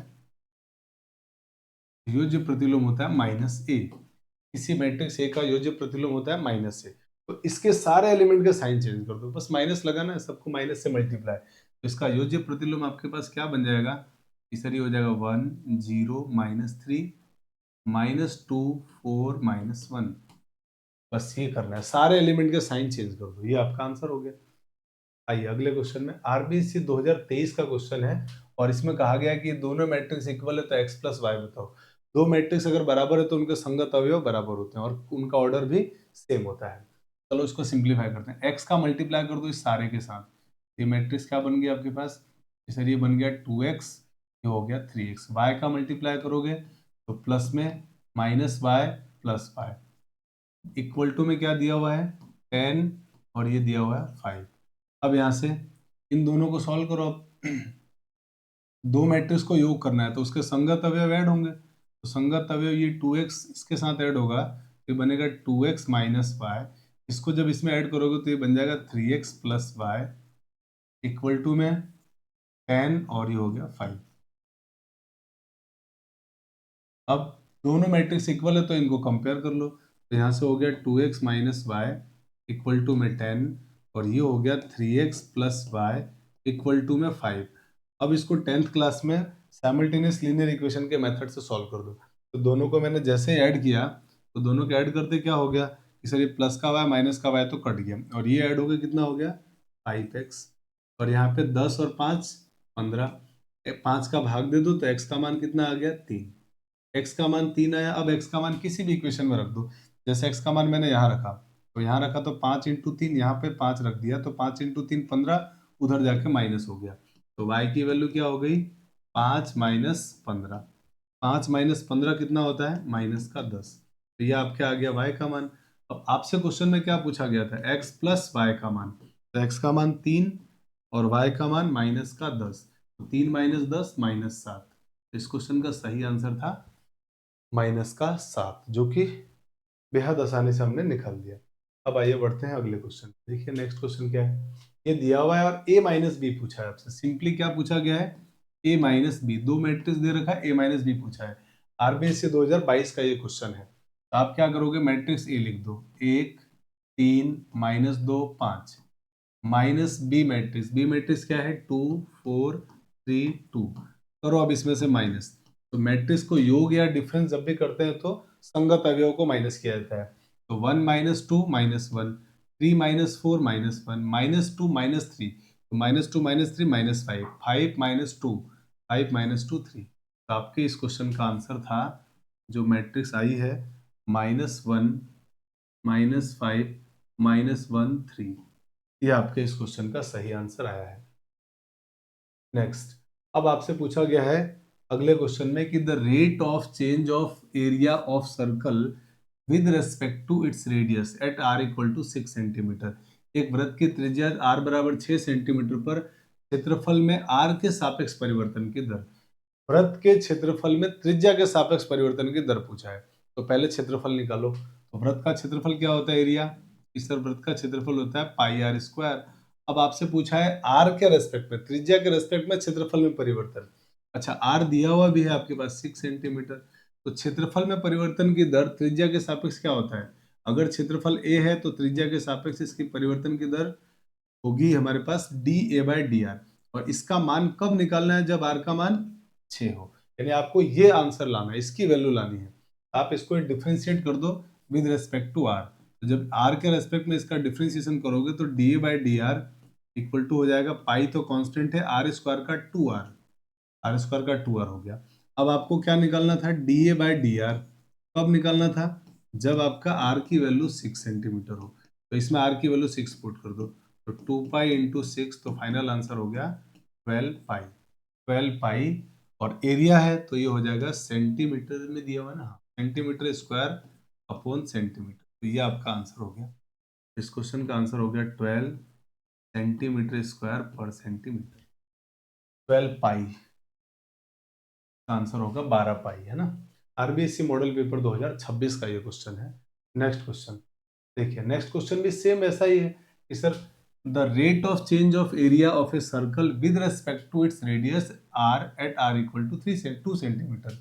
योज्य प्रतिलोम होता है -a। किसी मैट्रिक्स ए का योज्य प्रतिलोम होता है -a। तो इसके सारे एलिमेंट के साइन चेंज कर दो, बस माइनस लगाना है, सबको माइनस से मल्टीप्लाई, तो इसका योज्य प्रतिलोम आपके पास क्या बन जाएगा, इस तरह हो जाएगा 1 0 -3 -2 4 -1। बस ये करना है, सारे एलिमेंट के साइन चेंज कर दो, ये आपका आंसर हो गया। आइए अगले क्वेश्चन में, आरबीसी 2023 का क्वेश्चन है, और इसमें कहा गया है कि दोनों मैट्रिक्स इक्वल है तो x प्लस वाई बताओ। दो मैट्रिक्स अगर बराबर है तो उनके संगत अवयव बराबर होते हैं और उनका ऑर्डर भी सेम होता है। चलो इसको सिंप्लीफाई करते हैं, x का मल्टीप्लाई कर दो इस सारे के साथ, ये मैट्रिक्स क्या बन गया आपके पास सर ये बन गया 2x, ये हो गया 3x। y का मल्टीप्लाई करोगे तो प्लस में minus Y plus Y, equal to में क्या दिया हुआ है 10 और ये दिया हुआ है 5। अब यहाँ से इन दोनों को सॉल्व करो। अब दो मैट्रिक्स को योग करना है तो उसके संगत अवयव ऐड होंगे, तो संगत अवयव ये 2x इसके साथ ऐड होगा तो ये बनेगा 2x माइनस वाई। इसको जब इसमें ऐड करोगे तो ये बन जाएगा 3x plus Y, equal to में 10 और ये हो गया 5। अब दोनों मैट्रिक्स इक्वल है तो इनको कंपेयर कर लो, तो यहाँ से हो गया 2x minus Y equal to में 10 और ये हो गया 3x plus Y equal to में 5। अब इसको 10th क्लास में साइमल्टेनियस लीनियर इक्वेशन के मेथड से सॉल्व कर दो। तो दोनों को मैंने जैसे ही ऐड किया तो दोनों के ऐड करते क्या हो गया कि सर ये प्लस का वाई माइनस का वाई तो कट गया और ये ऐड हो गया कितना हो गया 5x, और यहाँ पे 10 और 5 15, 5 का भाग दे दो तो x का मान कितना आ गया 3। x का मान 3 आया। अब x का मान किसी भी इक्वेशन में रख दो, जैसे x का मान मैंने यहाँ रखा तो यहाँ रखा तो 5 इंटू 3, यहाँ पे 5 रख दिया तो 5 इंटू 3 15, उधर जाके माइनस हो गया तो y की वैल्यू क्या हो गई 5 माइनस 15। 5 माइनस 15 कितना होता है माइनस का 10, तो ये आपके आ गया y का मान। अब आपसे क्वेश्चन में क्या पूछा गया था x प्लस वाई का मान, तो x का मान 3 और y का मान माइनस का 10, तो 3 माइनस 10 माइनस 7। इस क्वेश्चन का सही आंसर था माइनस का 7, जो कि बेहद आसानी से हमने निकाल दिया। अब आइए बढ़ते हैं अगले क्वेश्चन। देखिए नेक्स्ट क्वेश्चन क्या है, ये दिया हुआ है और a माइनस बी पूछा है आपसे। सिंपली क्या पूछा गया है a माइनस बी, दो मैट्रिक्स दे रखा है, a माइनस बी पूछा है। आरबीएससी 2022 का ये क्वेश्चन है। तो आप क्या करोगे मैट्रिक्स a लिख दो, 1 3 minus 2 5, minus B matrix, B matrix क्या है 2 4 3 2, करो अब इसमें से माइनस। तो मैट्रिक्स को योग या डिफरेंस जब भी करते हैं तो संगत अवयव को माइनस किया जाता है। तो 1 minus 2 minus 1, 3 minus 4 minus 1, minus 2 minus 3, तो minus 2 minus 3 minus 5, 5 minus 2, 5 minus 2 3। तो आपके इस क्वेश्चन का आंसर था जो मैट्रिक्स आई है माइनस 1 माइनस 5 माइनस 1 3, ये आपके इस क्वेश्चन का सही आंसर आया है। नेक्स्ट, अब आपसे पूछा गया है अगले क्वेश्चन में कि the rate of change of area of circle with respect to its radius at R equal to 6 centimetre. एक वृत्त की त्रिज्या आर बराबर 6 सेंटीमीटर पर क्षेत्रफल में आर के सापेक्ष परिवर्तन की दर, वृत्त के क्षेत्रफल में त्रिज्या के सापेक्ष परिवर्तन की दर पूछा है। तो पहले क्षेत्रफल निकालो। तो वृत्त का क्षेत्रफल क्या होता है एरिया, इस तरह वृत्त का क्षेत्रफल होता है पाई आर स्क्वायर। अब आपसे पूछा है आर के रेस्पेक्ट में, त्रिज्या के रेस्पेक्ट में क्षेत्रफल में परिवर्तन। अच्छा आर दिया हुआ भी है आपके पास 6 सेंटीमीटर, तो क्षेत्रफल में परिवर्तन की दर त्रिज्या के सापेक्ष क्या होता है, अगर क्षेत्रफल ए है तो त्रिज्या के सापेक्ष इसकी परिवर्तन की दर होगी हमारे पास D A by D R. और इसका मान कब निकालना है, जब आर का मान 6 हो, यानी आपको ये आंसर लाना है, इसकी वैल्यू लानी है। आप इसको डिफ्रेंशिएट कर दो विद रेस्पेक्ट टू आर, तो जब आर के रेस्पेक्ट में इसका डिफ्रेंशिएशन करोगे तो D A by D R equal to हो जाएगा, पाई तो कांस्टेंट है, आर स्क्वायर का 2r, आर स्क्वायर का 2r हो गया। अब आपको क्या निकालना था D A by D R, कब निकालना था, जब आपका आर की वैल्यू 6 सेंटीमीटर हो। तो इसमें आर की वैल्यू 6 पुट कर दो, तो 2 पाई इंटू 6, तो फाइनल आंसर हो गया 12 पाई, 12 पाई। और एरिया है तो ये हो जाएगा सेंटीमीटर में दिया हुआ ना, सेंटीमीटर स्क्वायर अपॉन सेंटीमीटर, तो ये आपका आंसर हो गया। इस क्वेश्चन का आंसर हो गया 12 सेंटीमीटर स्क्वायर पर सेंटीमीटर, 12 पाई का आंसर होगा 12 पाई, है ना। आरबीएससी मॉडल पेपर 2026 का ये क्वेश्चन है। नेक्स्ट क्वेश्चन देखिए, नेक्स्ट क्वेश्चन भी सेम ऐसा ही है कि sir the rate of change of area of a circle with respect to its radius R at R equal to 2 centimetre.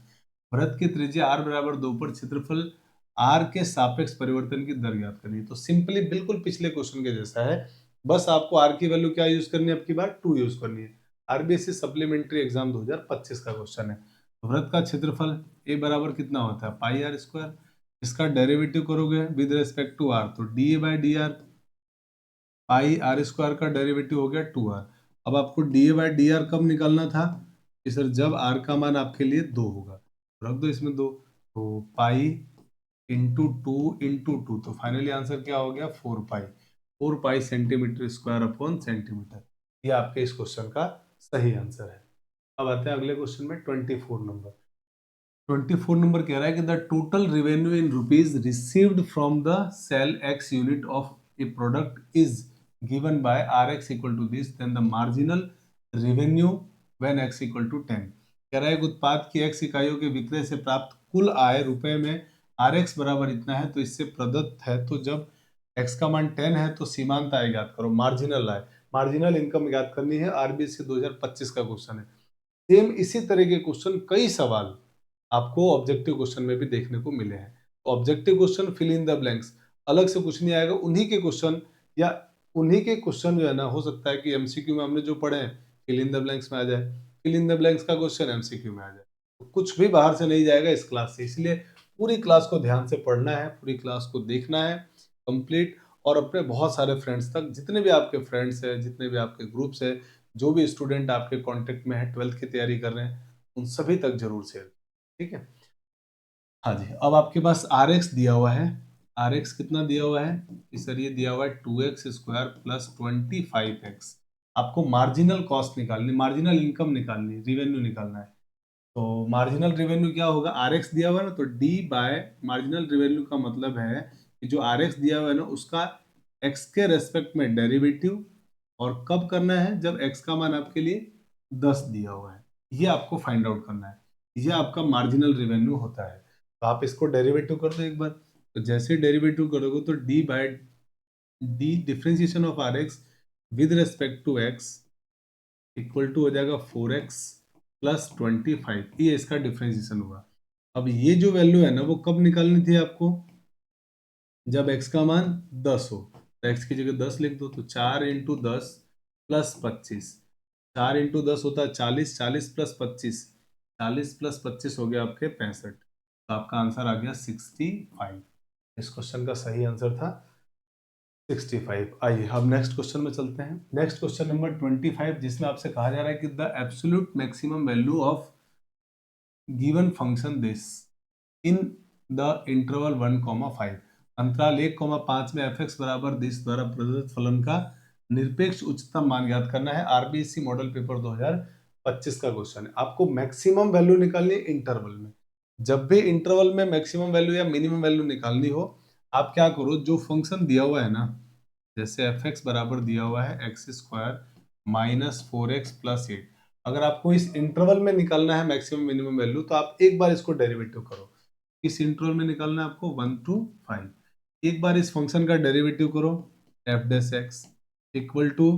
वृत्त की त्रिज्या आर बराबर 2 पर क्षेत्रफल आर के सापेक्ष परिवर्तन की दर ज्ञात करनी है। तो सिंपली बिल्कुल पिछले क्वेश्चन के जैसा है, बस आपको आर की वैल्यू क्या यूज करनी है, आपकी बार 2 यूज करनी है। आरबीएससी सप्लीमेंट्री एग्जाम 2025 का क्वेश्चन है। वृत्त का क्षेत्रफल ए बराबर कितना होता है पाई आर स्क्वायर, इसका डेरिवेटिव करोगे विद रेस्पेक्ट टू आर तो D A by D R, pi R square का डेरिवेटिव हो गया 2r। अब आपको D A by D R कब निकालना था कि सर जब आर का मान आपके लिए 2 होगा, रख दो इसमें 2, तो पाई इंटू टू, तो फाइनली आंसर क्या हो गया 4 पाई, 4 पाई सेंटीमीटर स्क्वायर अपॉन सेंटीमीटर। ये आपके इस क्वेश्चन का सही आंसर है। अब आते हैं अगले क्वेश्चन में 24 नंबर। 24 नंबर कह रहा है कि the total revenue in rupees received from the sale X unit of a product is given by R X equal to this, then the marginal revenue when X equal to 10। कह रहा है कि उत्पाद की एक्स इकाइयों के विक्रय से प्राप्त कुल आय रुपए में आर एक्स बराबर इतना है, तो इससे प्रदत्त है, तो जब एक्स का मान 10 है तो सीमांत आय ज्ञात करो, मार्जिनल आय, मार्जिनल इनकम ज्ञात करनी है। आरबीएससी 2025 का क्वेश्चन है। सेम इसी तरह के क्वेश्चन कई सवाल आपको ऑब्जेक्टिव क्वेश्चन में भी देखने को मिले हैं। तो objective question fill in the blanks, अलग से कुछ नहीं आएगा, उन्हीं के क्वेश्चन या उन्हीं के क्वेश्चन जो है ना, हो सकता है कि एमसीक्यू में हमने जो पढ़े हैं फिल इन द ब्लैंक्स में आ जाए, फिल इन द ब्लैंक्स का क्वेश्चन एमसीक्यू में आ जाए। तो कुछ भी बाहर से नहीं जाएगा इस क्लास से, इसलिए पूरी क्लास को ध्यान से पढ़ना है, पूरी क्लास को देखना है कंप्लीट, और अपने बहुत सारे फ्रेंड्स तक, जितने भी आपके फ्रेंड्स हैं, जितने भी आपके ग्रुप्स हैं, जो भी स्टूडेंट आपके कांटेक्ट में है, 12th की तैयारी कर रहे हैं, उन सभी तक जरूर शेयर। ठीक है, हाँ जी। अब आपके पास आर एक्स दिया हुआ है, आर एक्स कितना दिया हुआ है कि सर ये दिया हुआ है 2x² प्लस 25x। आपको मार्जिनल कॉस्ट निकालनी, मार्जिनल इनकम निकालनी, रिवेन्यू निकालना है। तो मार्जिनल रेवेन्यू क्या होगा, आर एक्स दिया हुआ है ना, तो डी बाय मार्जिनल रेवेन्यू का मतलब है कि जो आर एक्स दिया हुआ है ना, उसका एक्स के रेस्पेक्ट में डेरिवेटिव, और कब करना है, जब एक्स का मान आपके लिए 10 दिया हुआ है, ये आपको फाइंड आउट करना है। ये आपका मार्जिनल रेवेन्यू होता है। तो आप इसको डेरिवेटिव कर दो एक बार। तो जैसे डेरिवेटिव करोगे तो D by D differentiation of R X with respect to X equal to हो जाएगा 4x प्लस 25, ये इसका डिफ्रेंसिएशन हुआ। अब ये जो वैल्यू है ना, वो कब निकालनी थी आपको, जब x का मान 10 हो। तो x की जगह 10 लिख दो, तो 4 × 10 प्लस 25, 4 × 10 होता है 40, 40 प्लस 25, 40 प्लस 25 हो गया आपके 65। तो आपका आंसर आ गया 65। इस क्वेश्चन का सही आंसर था 65। आइए अब नेक्स्ट क्वेश्चन में चलते हैं। नेक्स्ट क्वेश्चन नंबर 25, जिसमें आपसे कहा जा रहा है कि the absolute maximum value of given function this in the interval 1, 5, अंतराल 1, 5 में एफ एक्स बराबर दिस द्वारा प्रदत्त फलन का निरपेक्ष उच्चतम मान ज्ञात करना है। आरबीएससी मॉडल पेपर 2025 का क्वेश्चन है। आपको मैक्सिमम वैल्यू निकालनी है इंटरवल में। जब भी इंटरवल में मैक्सिमम वैल्यू या मिनिमम वैल्यू निकालनी हो, आप क्या करो, जो फंक्शन दिया हुआ है ना, जैसे एफ एक्स बराबर दिया हुआ है x² माइनस 4x प्लस 8, अगर आपको इस इंटरवल में निकालना है मैक्सिमम मिनिमम वैल्यू, तो आप एक बार इसको डेरिवेटिव करो। इस इंटरवल में निकालना है आपको 1 to 5। एक बार इस फंक्शन का डेरिवेटिव करो, F dash X equal to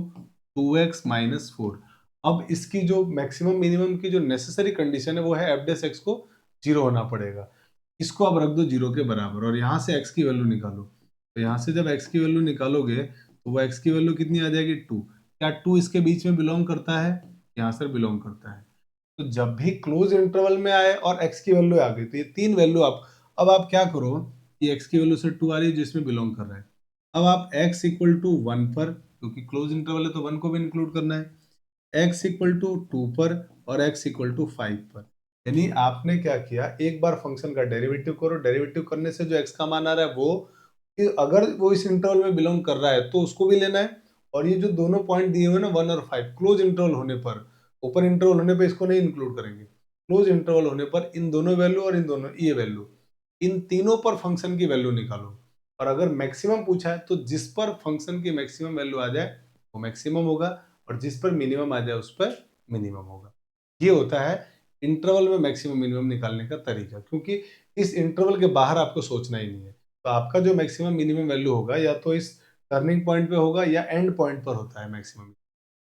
2x minus 4। अब इसकी जो मैक्सिमम मिनिमम की जो नेसेसरी कंडीशन है वो है एफ डैश एक्स को 0 होना पड़ेगा। इसको आप रख दो 0 के बराबर, और यहाँ से x की वैल्यू निकालो। तो यहाँ से जब x की वैल्यू निकालोगे तो वो x की वैल्यू कितनी आ जाएगी, 2। क्या 2 इसके बीच में बिलोंग करता है, यहाँ से बिलोंग करता है। तो जब भी क्लोज इंटरवल में आए और x की वैल्यू आ गई, तो ये तीन वैल्यू आप, अब आप क्या करो, कि x की वैल्यू से 2 आ रही है जिसमें बिलोंग कर रहा है। अब आप x इक्वल टू 1 पर, क्योंकि क्लोज इंटरवल है तो 1 को भी इंक्लूड करना है, x इक्वल टू 2 पर और x इक्वल टू 5 पर। यानी आपने क्या किया, एक बार फंक्शन का डेरिवेटिव करो, डेरिवेटिव करने से जो x का मान आ रहा है वो, कि अगर वो इस इंटरवल में बिलोंग कर रहा है तो उसको भी लेना है। और ये जो दोनों पॉइंट दिए हुए ना 1 और 5, क्लोज इंटरवल होने पर, ओपन इंटरवल होने पर इसको नहीं इंक्लूड करेंगे, क्लोज इंटरवल होने पर इन दोनों वैल्यू और इन दोनों ये वैल्यू, इन तीनों पर फंक्शन की वैल्यू निकालो। और अगर मैक्सिमम पूछा है तो जिस पर फंक्शन की मैक्सिमम वैल्यू आ जाए वो मैक्सिमम होगा, और जिस पर मिनिमम आ जाए उस पर मिनिमम होगा। ये होता है इंटरवल में मैक्सिमम मिनिमम निकालने का तरीका, क्योंकि इस इंटरवल के बाहर आपको सोचना ही नहीं है। तो आपका जो मैक्सिमम मिनिमम वैल्यू होगा या तो इस टर्निंग पॉइंट पे होगा या एंड पॉइंट पर होता है मैक्सिमम।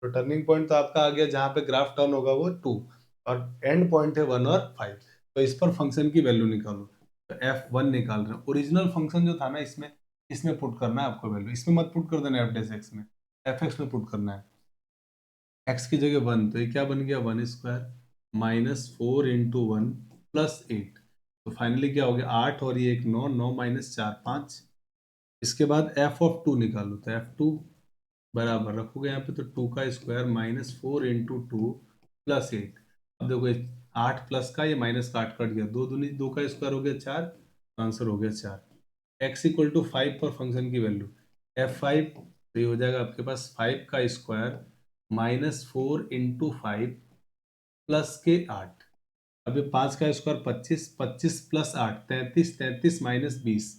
तो टर्निंग पॉइंट तो आपका आ गया जहां पे ग्राफ टर्न होगा वो 2, और एंड पॉइंट है 1 और 5। तो इस पर फंक्शन की वैल्यू निकालो। तो F1 निकाल रहे हैं, ओरिजिनल फंक्शन जो था ना, इसमें इसमें पुट करना है आपको वैल्यू, इसमें मत पुट कर देना एफ डैश एक्स में, एफ एक्स में पुट करना है। एक्स की जगह 1, तो ये क्या बन गया, 1² माइनस 4 × 1 प्लस 8। तो फाइनली क्या हो गया, 8 और ये 1 9, 9 माइनस 4 5। इसके बाद एफ ऑफ 2 निकालो, तो F2 बराबर रखोगे यहाँ पे, तो 2 का स्क्वायर माइनस 4 × 2 प्लस 8। अब देखो 8 प्लस का, ये माइनस का 8 कट गया, 2 दूनी 2 का स्क्वायर हो गया 4, आंसर हो गया 4। x इक्वल टू 5 पर फंक्शन की वैल्यू F5, तो ये हो जाएगा आपके पास 5 का स्क्वायर -4 इंटू 5 प्लस के 8। अब ये 5 का स्क्वायर 25, 25 प्लस 8 33, 33 माइनस 20,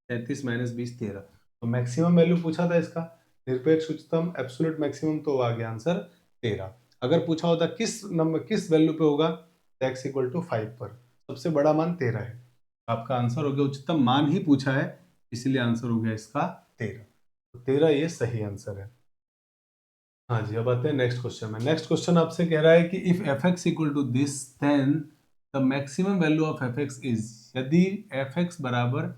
33 माइनस 20 13। तो मैक्सिमम वैल्यू पूछा था इसका, निरपेक्ष उच्चतम एब्सोल्यूट मैक्सिमम, तो आ गया आंसर 13। अगर पूछा होता किस नंबर किस वैल्यू पे होगा, x इक्वल टू 5 पर, सबसे बड़ा मान 13 है। आपका आंसर हो गया, उच्चतम मान ही पूछा है इसलिए आंसर हो गया इसका 13। तो 13 ये सही आंसर है। हाँ जी, अब आते हैं नेक्स्ट क्वेश्चन में। नेक्स्ट क्वेश्चन आपसे कह रहा है कि if F X equal to this then the maximum value of F X is, यदि एफ एक्स बराबर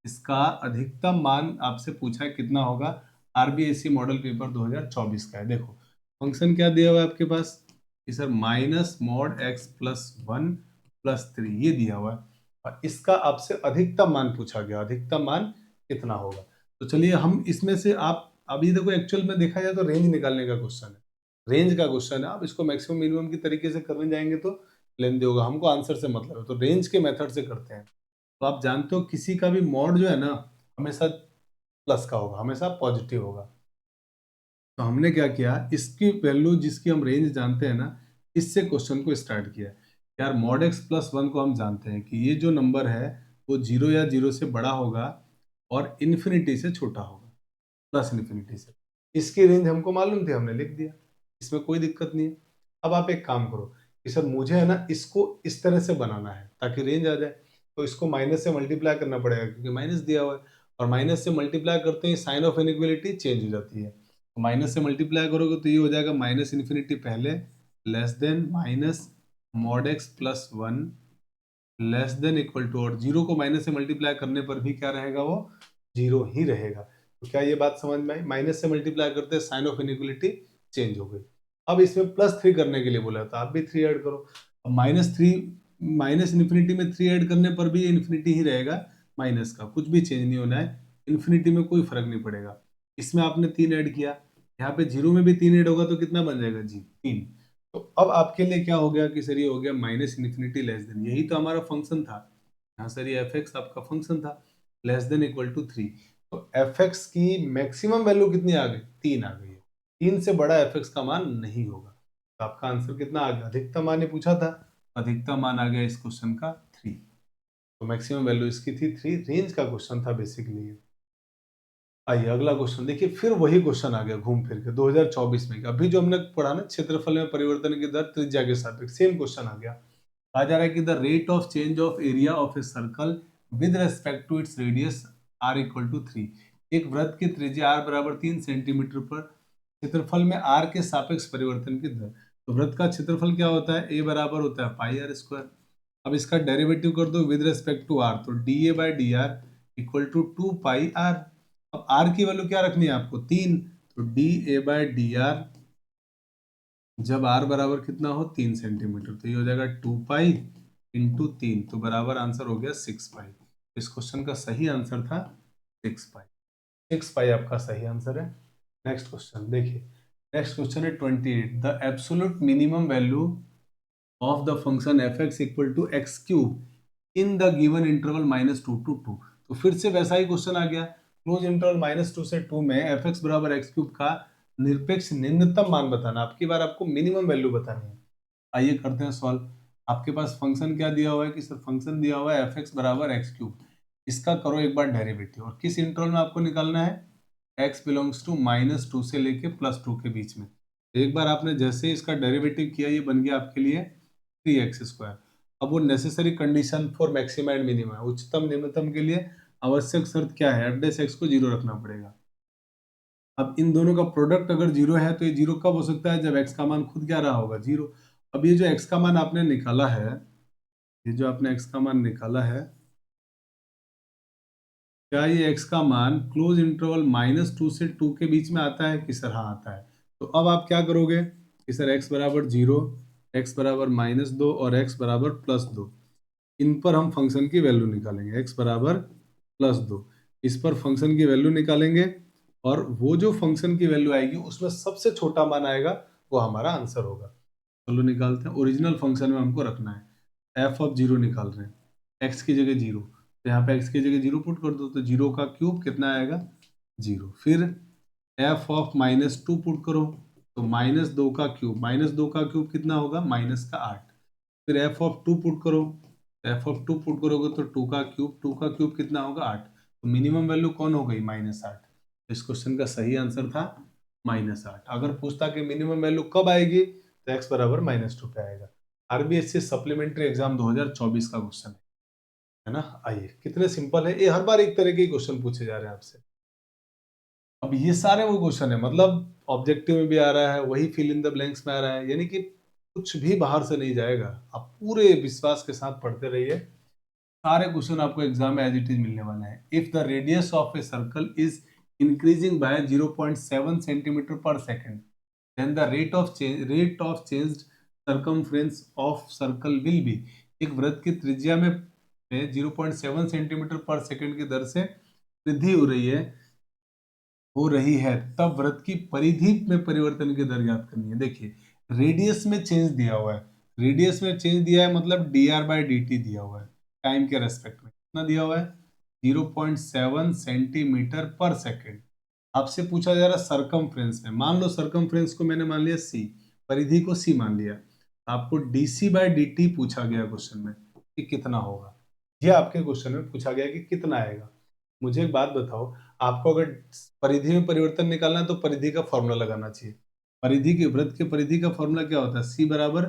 इसका अधिकतम मान आपसे पूछा है कितना होगा। आरबीएससी मॉडल पेपर 2024 का है। देखो फंक्शन क्या दिया हुआ है आपके पास कि sir minus mod X plus 1 plus 3 ये दिया हुआ है, और इसका आपसे अधिकतम मान पूछा गया, अधिकतम मान कितना होगा। तो चलिए हम इसमें से आप अभी देखो एक्चुअल में देखा जाए तो रेंज निकालने का क्वेश्चन है, रेंज का क्वेश्चन है। आप इसको मैक्सिमम मिनिमम की तरीके से करने जाएंगे तो लेंदी होगा, हमको आंसर से मतलब है, तो रेंज के मेथड से करते हैं। तो आप जानते हो किसी का भी मॉड जो है ना हमेशा प्लस का होगा, हमेशा पॉजिटिव होगा। तो हमने क्या किया, इसकी वैल्यू जिसकी हम रेंज जानते हैं ना, इससे क्वेश्चन को स्टार्ट किया। यार मॉड एक्स प्लस 1 को हम जानते हैं कि ये जो नंबर है वो 0 या 0 से बड़ा होगा और इन्फिनिटी से छोटा होगा, प्लस इन्फिनिटी से। इसकी रेंज हमको मालूम थी, हमने लिख दिया, इसमें कोई दिक्कत नहीं है। अब आप एक काम करो कि सर मुझे है ना इसको इस तरह से बनाना है ताकि रेंज आ जाए, तो इसको माइनस से मल्टीप्लाई करना पड़ेगा क्योंकि माइनस दिया हुआ है, और माइनस से मल्टीप्लाई करते ही साइन ऑफ इनइक्वालिटी चेंज हो जाती है। तो माइनस से मल्टीप्लाई करोगे तो ये हो जाएगा माइनस इन्फिनिटी पहले, less than minus mod X plus 1 less than equal to, और जीरो को माइनस से मल्टीप्लाई करने पर भी क्या रहेगा, वो जीरो ही रहेगा। तो क्या ये बात समझ में आई, माइनस से मल्टीप्लाई करते साइन ऑफ इनइक्वालिटी चेंज हो गई। अब इसमें प्लस 3 करने के लिए बोला था, आप भी 3 ऐड करो। अब -3 माइनस इन्फिनिटी में 3 ऐड करने पर भी इन्फिनिटी ही रहेगा, माइनस का कुछ भी चेंज नहीं होना है, इन्फिनिटी में कोई फर्क नहीं पड़ेगा। इसमें आपने 3 ऐड किया, यहाँ पे जीरो में भी 3 ऐड होगा तो कितना बन जाएगा जी 3। तो अब आपके लिए क्या हो गया कि सर ये हो गया माइनस इन्फिनिटी लेस देन, यही तो हमारा फंक्शन था यहाँ सर, ये एफ एक्स आपका फंक्शन था, लेस देन इक्वल टू 3। तो एफ एक्स की मैक्सिमम वैल्यू कितनी आ गई, 3 आ गई है। 3 से बड़ा एफ एक्स का मान नहीं होगा। तो आपका आंसर कितना आ गया, अधिकतम मान ही पूछा था, अधिकतम मान आ गया इस क्वेश्चन का 3। तो मैक्सिमम वैल्यू इसकी थी 3, रेंज का क्वेश्चन था बेसिकली। आइए अगला क्वेश्चन देखिए, फिर वही क्वेश्चन आ गया घूम फिर के 2024 में। अभी जो हमने पढ़ा ना क्षेत्रफल में परिवर्तन की दर त्रिज्या के सापेक्ष, सेम क्वेश्चन आ गया। कहा जा रहा है कि the rate of change of area of a circle with respect to its radius R equal to 3। एक वृत्त की त्रिज्या r बराबर 3 सेंटीमीटर पर क्षेत्रफल में r के सापेक्ष परिवर्तन की दर। तो वृत्त का क्षेत्रफल क्या होता है, a बराबर होता है पाई आर स्क्वायर। अब इसका डेरिवेटिव कर दो विद रेस्पेक्ट टू r, तो D A by D R equal to 2 pi R. अब r की वैल्यू क्या रखनी है आपको, 3, तो डी ए बाई डी आर जब r बराबर कितना हो 3 सेंटीमीटर, तो ये हो जाएगा 2 पाई इंटू 3, तो बराबर आंसर हो गया 6 पाई। इस क्वेश्चन का सही आंसर था 6 पाई। 6 पाई आपका सही आंसर है। नेक्स्ट क्वेश्चन देखिए, नेक्स्ट क्वेश्चन है 28, the absolute minimum value of the function F X equal to X cube in the given interval -2 to 2। तो फिर से वैसा ही क्वेश्चन आ गया, क्लोज इंटरवल -2 से 2 में एफ एक्स बराबर एक्स क्यूब का निरपेक्ष निम्नतम मान बताना। आपकी बार आपको मिनिमम वैल्यू बतानी है। आइए करते हैं सॉल्व। आपके पास फंक्शन क्या दिया हुआ है कि सर फंक्शन दिया हुआ है एफ एक्स बराबर एक्स क्यूब, इसका करो एक बार डेरिवेटिव, और किस इंटरवल में आपको निकालना है, x बिलोंग्स टू -2 से लेके +2 के बीच में। एक बार आपने जैसे ही इसका डेरिवेटिव किया, ये बन गया आपके लिए 3x²। अब वो necessary condition for maxima and minima, उच्चतम निम्नतम के लिए आवश्यक शर्त क्या है, एफ डैश एक्स को 0 रखना पड़ेगा। अब इन दोनों का प्रोडक्ट अगर 0 है तो ये 0 कब हो सकता है, जब x का मान खुद क्या रहा होगा 0। अब ये जो x का मान आपने निकाला है, ये जो आपने x का मान निकाला है, क्या ये x का मान क्लोज इंटरवल -2 से 2 के बीच में आता है कि सर हाँ आता है। तो अब आप क्या करोगे कि सर x बराबर 0, x बराबर -2 और x बराबर +2, इन पर हम फंक्शन की वैल्यू निकालेंगे, x बराबर +2, इस पर फंक्शन की वैल्यू निकालेंगे, और वो जो फंक्शन की वैल्यू आएगी उसमें सबसे छोटा मान आएगा वो हमारा आंसर होगा। चलो निकालते हैं। ओरिजिनल फंक्शन में हमको रखना है, एफ ऑफ 0 निकाल रहे हैं, एक्स की जगह 0, तो यहाँ पे एक्स की जगह 0 पुट कर दो, तो 0 का क्यूब कितना आएगा 0। फिर एफ ऑफ -2 पुट करो, तो -2 का क्यूब, -2 का क्यूब कितना होगा, -8। फिर f(2) पुट करो, f(2) पुट करोगे तो 2 का क्यूब, 2 का क्यूब कितना होगा, 8। तो मिनिमम वैल्यू कौन हो गई, -8। तो इस क्वेश्चन का सही आंसर था -8। अगर पूछता कि मिनिमम वैल्यू कब आएगी, तो x बराबर -2 पे आएगा। आरबीएससी सप्लीमेंट्री एग्जाम 2024 का क्वेश्चन है ना। आइए, कितने सिंपल है ये, हर बार एक तरह के क्वेश्चन पूछे जा रहे हैं आपसे। अब ये सारे वो क्वेश्चन है, मतलब ऑब्जेक्टिव में भी आ रहा है, वही फिल इन द ब्लैंक्स में आ रहा है, यानी कि कुछ भी बाहर से नहीं जाएगा। आप पूरे विश्वास के साथ पढ़ते रहिए, सारे क्वेश्चन आपको एग्जाम में एज इट इज मिलने वाला है। If the radius of a circle is increasing by 0.7 centimetre per second, then the rate of change circumference of circle will be. एक वृत्त की त्रिज्या में 0.7 सेंटीमीटर पर सेकेंड की दर से वृद्धि हो रही है, तब वृत्त की परिधि में परिवर्तन की दर ज्ञात करनी है। देखिए, रेडियस में चेंज दिया हुआ है, रेडियस में चेंज दिया है मतलब dr/dt दिया हुआ है, टाइम के रेस्पेक्ट में कितना दिया हुआ है, 0.7 सेंटीमीटर पर सेकेंड। आपसे पूछा जा रहा है सरकमफ्रेंस में, मान लो सरकमफ्रेंस को मैंने मान लिया c, परिधि को c मान लिया, आपको dc/dt पूछा गया क्वेश्चन में कि कितना होगा। ये आपके क्वेश्चन में पूछा गया कि कितना आएगा। मुझे एक बात बताओ, आपको अगर परिधि में परिवर्तन निकालना है तो परिधि का फॉर्मूला लगाना चाहिए। परिधि की, वृत्त के परिधि का फॉर्मूला क्या होता है, c बराबर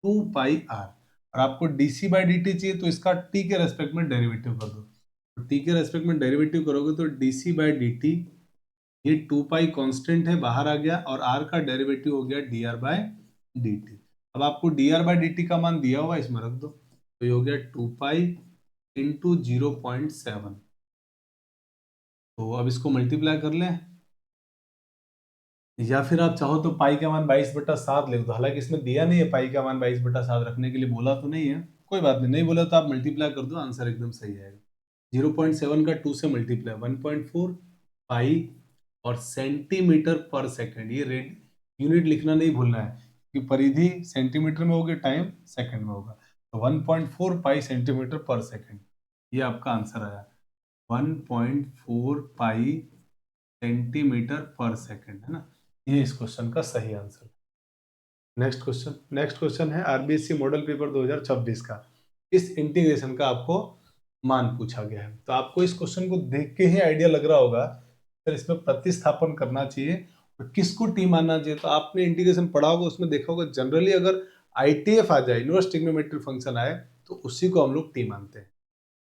2πr। और आपको dc/dt चाहिए तो इसका t के रेस्पेक्ट में डेरिवेटिव कर दो। तो t के रेस्पेक्ट में डेरिवेटिव करोगे तो dc/dt, ये 2π कांस्टेंट है, बाहर आ गया, और r का डेरिवेटिव हो गया dr/dt। अब आपको dr/dt का मान दिया हुआ, इसमें रख दो, तो ये हो गया 2π इंटू 0.7। तो अब इसको मल्टीप्लाई कर लें, या फिर आप चाहो तो पाई का मान 22/7 लिख दो। हालांकि इसमें दिया नहीं है पाई का मान 22/7 रखने के लिए, बोला तो नहीं है, कोई बात नहीं, नहीं बोला तो आप मल्टीप्लाई कर दो, आंसर एकदम सही आएगा। 0.7 का 2 से मल्टीप्लाई 1.4 पाई, और सेंटीमीटर पर सेकेंड, ये रेड यूनिट लिखना नहीं भूलना है कि परिधि सेंटीमीटर में होगी, टाइम सेकेंड में होगा। तो 1.4 पाई सेंटीमीटर पर सेकेंड, ये आपका आंसर आया, 1.4 पाई सेंटीमीटर पर सेकेंड, है ना। ये इस क्वेश्चन का सही आंसर। नेक्स्ट क्वेश्चन है आरबीएससी मॉडल पेपर 2026 का। इस इंटीग्रेशन का आपको मान पूछा गया है, तो आपको इस क्वेश्चन को देख के ही आइडिया लग रहा होगा फिर इसमें प्रतिस्थापन करना चाहिए और किसको टी मानना चाहिए। तो आपने इंटीग्रेशन पढ़ा होगा, उसमें देखा होगा जनरली अगर आईटीएफ आ जाए, इनवर्स ट्रिग्नोमेट्री फंक्शन आए, तो उसी को हम लोग टी मानते हैं,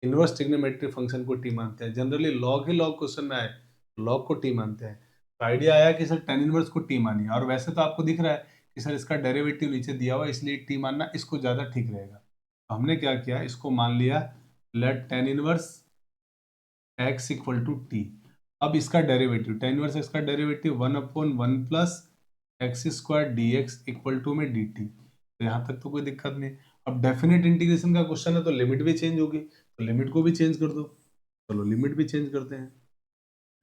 इनवर्स ट्रिग्नोमेट्री फंक्शन को टी मानते हैं। जनरली लॉग ही लॉग क्वेश्चन में आए, लॉग को टी मानते हैं। तो आइडिया आया कि सर tan इनवर्स को टी मानिए, और वैसे तो आपको दिख रहा है कि सर इसका डेरिवेटिव नीचे दिया हुआ है, इसलिए टी मानना इसको ज़्यादा ठीक रहेगा। तो हमने क्या किया, इसको मान लिया, let tan inverse x equal to T. अब इसका डेरिवेटिव, tan इनवर्स x का derivative 1/1 plus X square D X equal to में डी टी। तो यहाँ तक तो कोई दिक्कत नहीं। अब डेफिनेट इंटीग्रेशन का क्वेश्चन है तो लिमिट भी चेंज होगी, तो लिमिट को भी चेंज कर दो। चलो लिमिट भी चेंज करते हैं,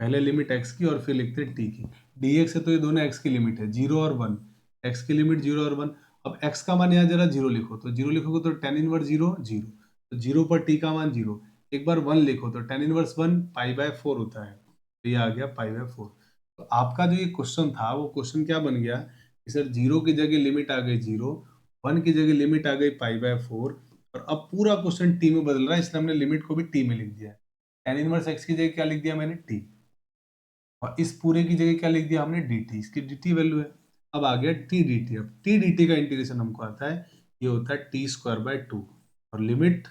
पहले लिमिट x की और फिर लिखते हैं t की। dx है तो ये दोनों x की लिमिट है, 0 और 1, x की लिमिट 0 और 1। अब x का मान यहाँ जरा 0 लिखो, तो 0 लिखोगे तो tan इनवर्स 0 0, तो 0 पर t का मान 0। एक बार 1 लिखो तो tan इनवर्स 1 π/4 होता है, तो ये आ गया π/4। तो आपका जो ये क्वेश्चन था वो क्वेश्चन क्या बन गया कि सर 0 की जगह लिमिट आ गई 0, 1 की जगह लिमिट आ गई π/4, और अब पूरा क्वेश्चन t में बदल रहा है, इसलिए हमने लिमिट को भी t में लिख दिया है। tan इनवर्स x की जगह क्या लिख दिया मैंने, t, और इस पूरे की जगह क्या लिख दिया हमने, dt, इसकी dt वैल्यू है। अब आ गया t dt। अब t dt का इंटीग्रेशन हमको आता है, ये होता है t²/2, और लिमिट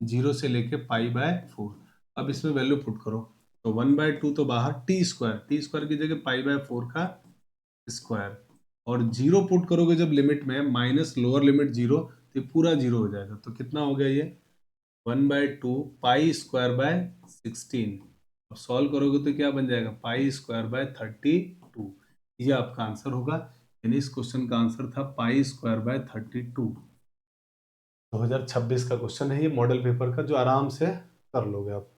0 से लेके π/4। अब इसमें वैल्यू पुट करो, तो 1/2 तो बाहर, t² की जगह π/4 का स्क्वायर, और 0 पुट करोगे जब लिमिट में, माइनस लोअर लिमिट 0, तो ये पूरा 0 हो जाएगा। तो कितना हो गया ये, 1/2 π²/16। अब सॉल्व करोगे तो क्या बन जाएगा, π²/32। ये आपका आंसर होगा, यानी इस क्वेश्चन का आंसर था π²/32। 2026 का क्वेश्चन है ये मॉडल पेपर का, जो आराम से कर लोगे आप।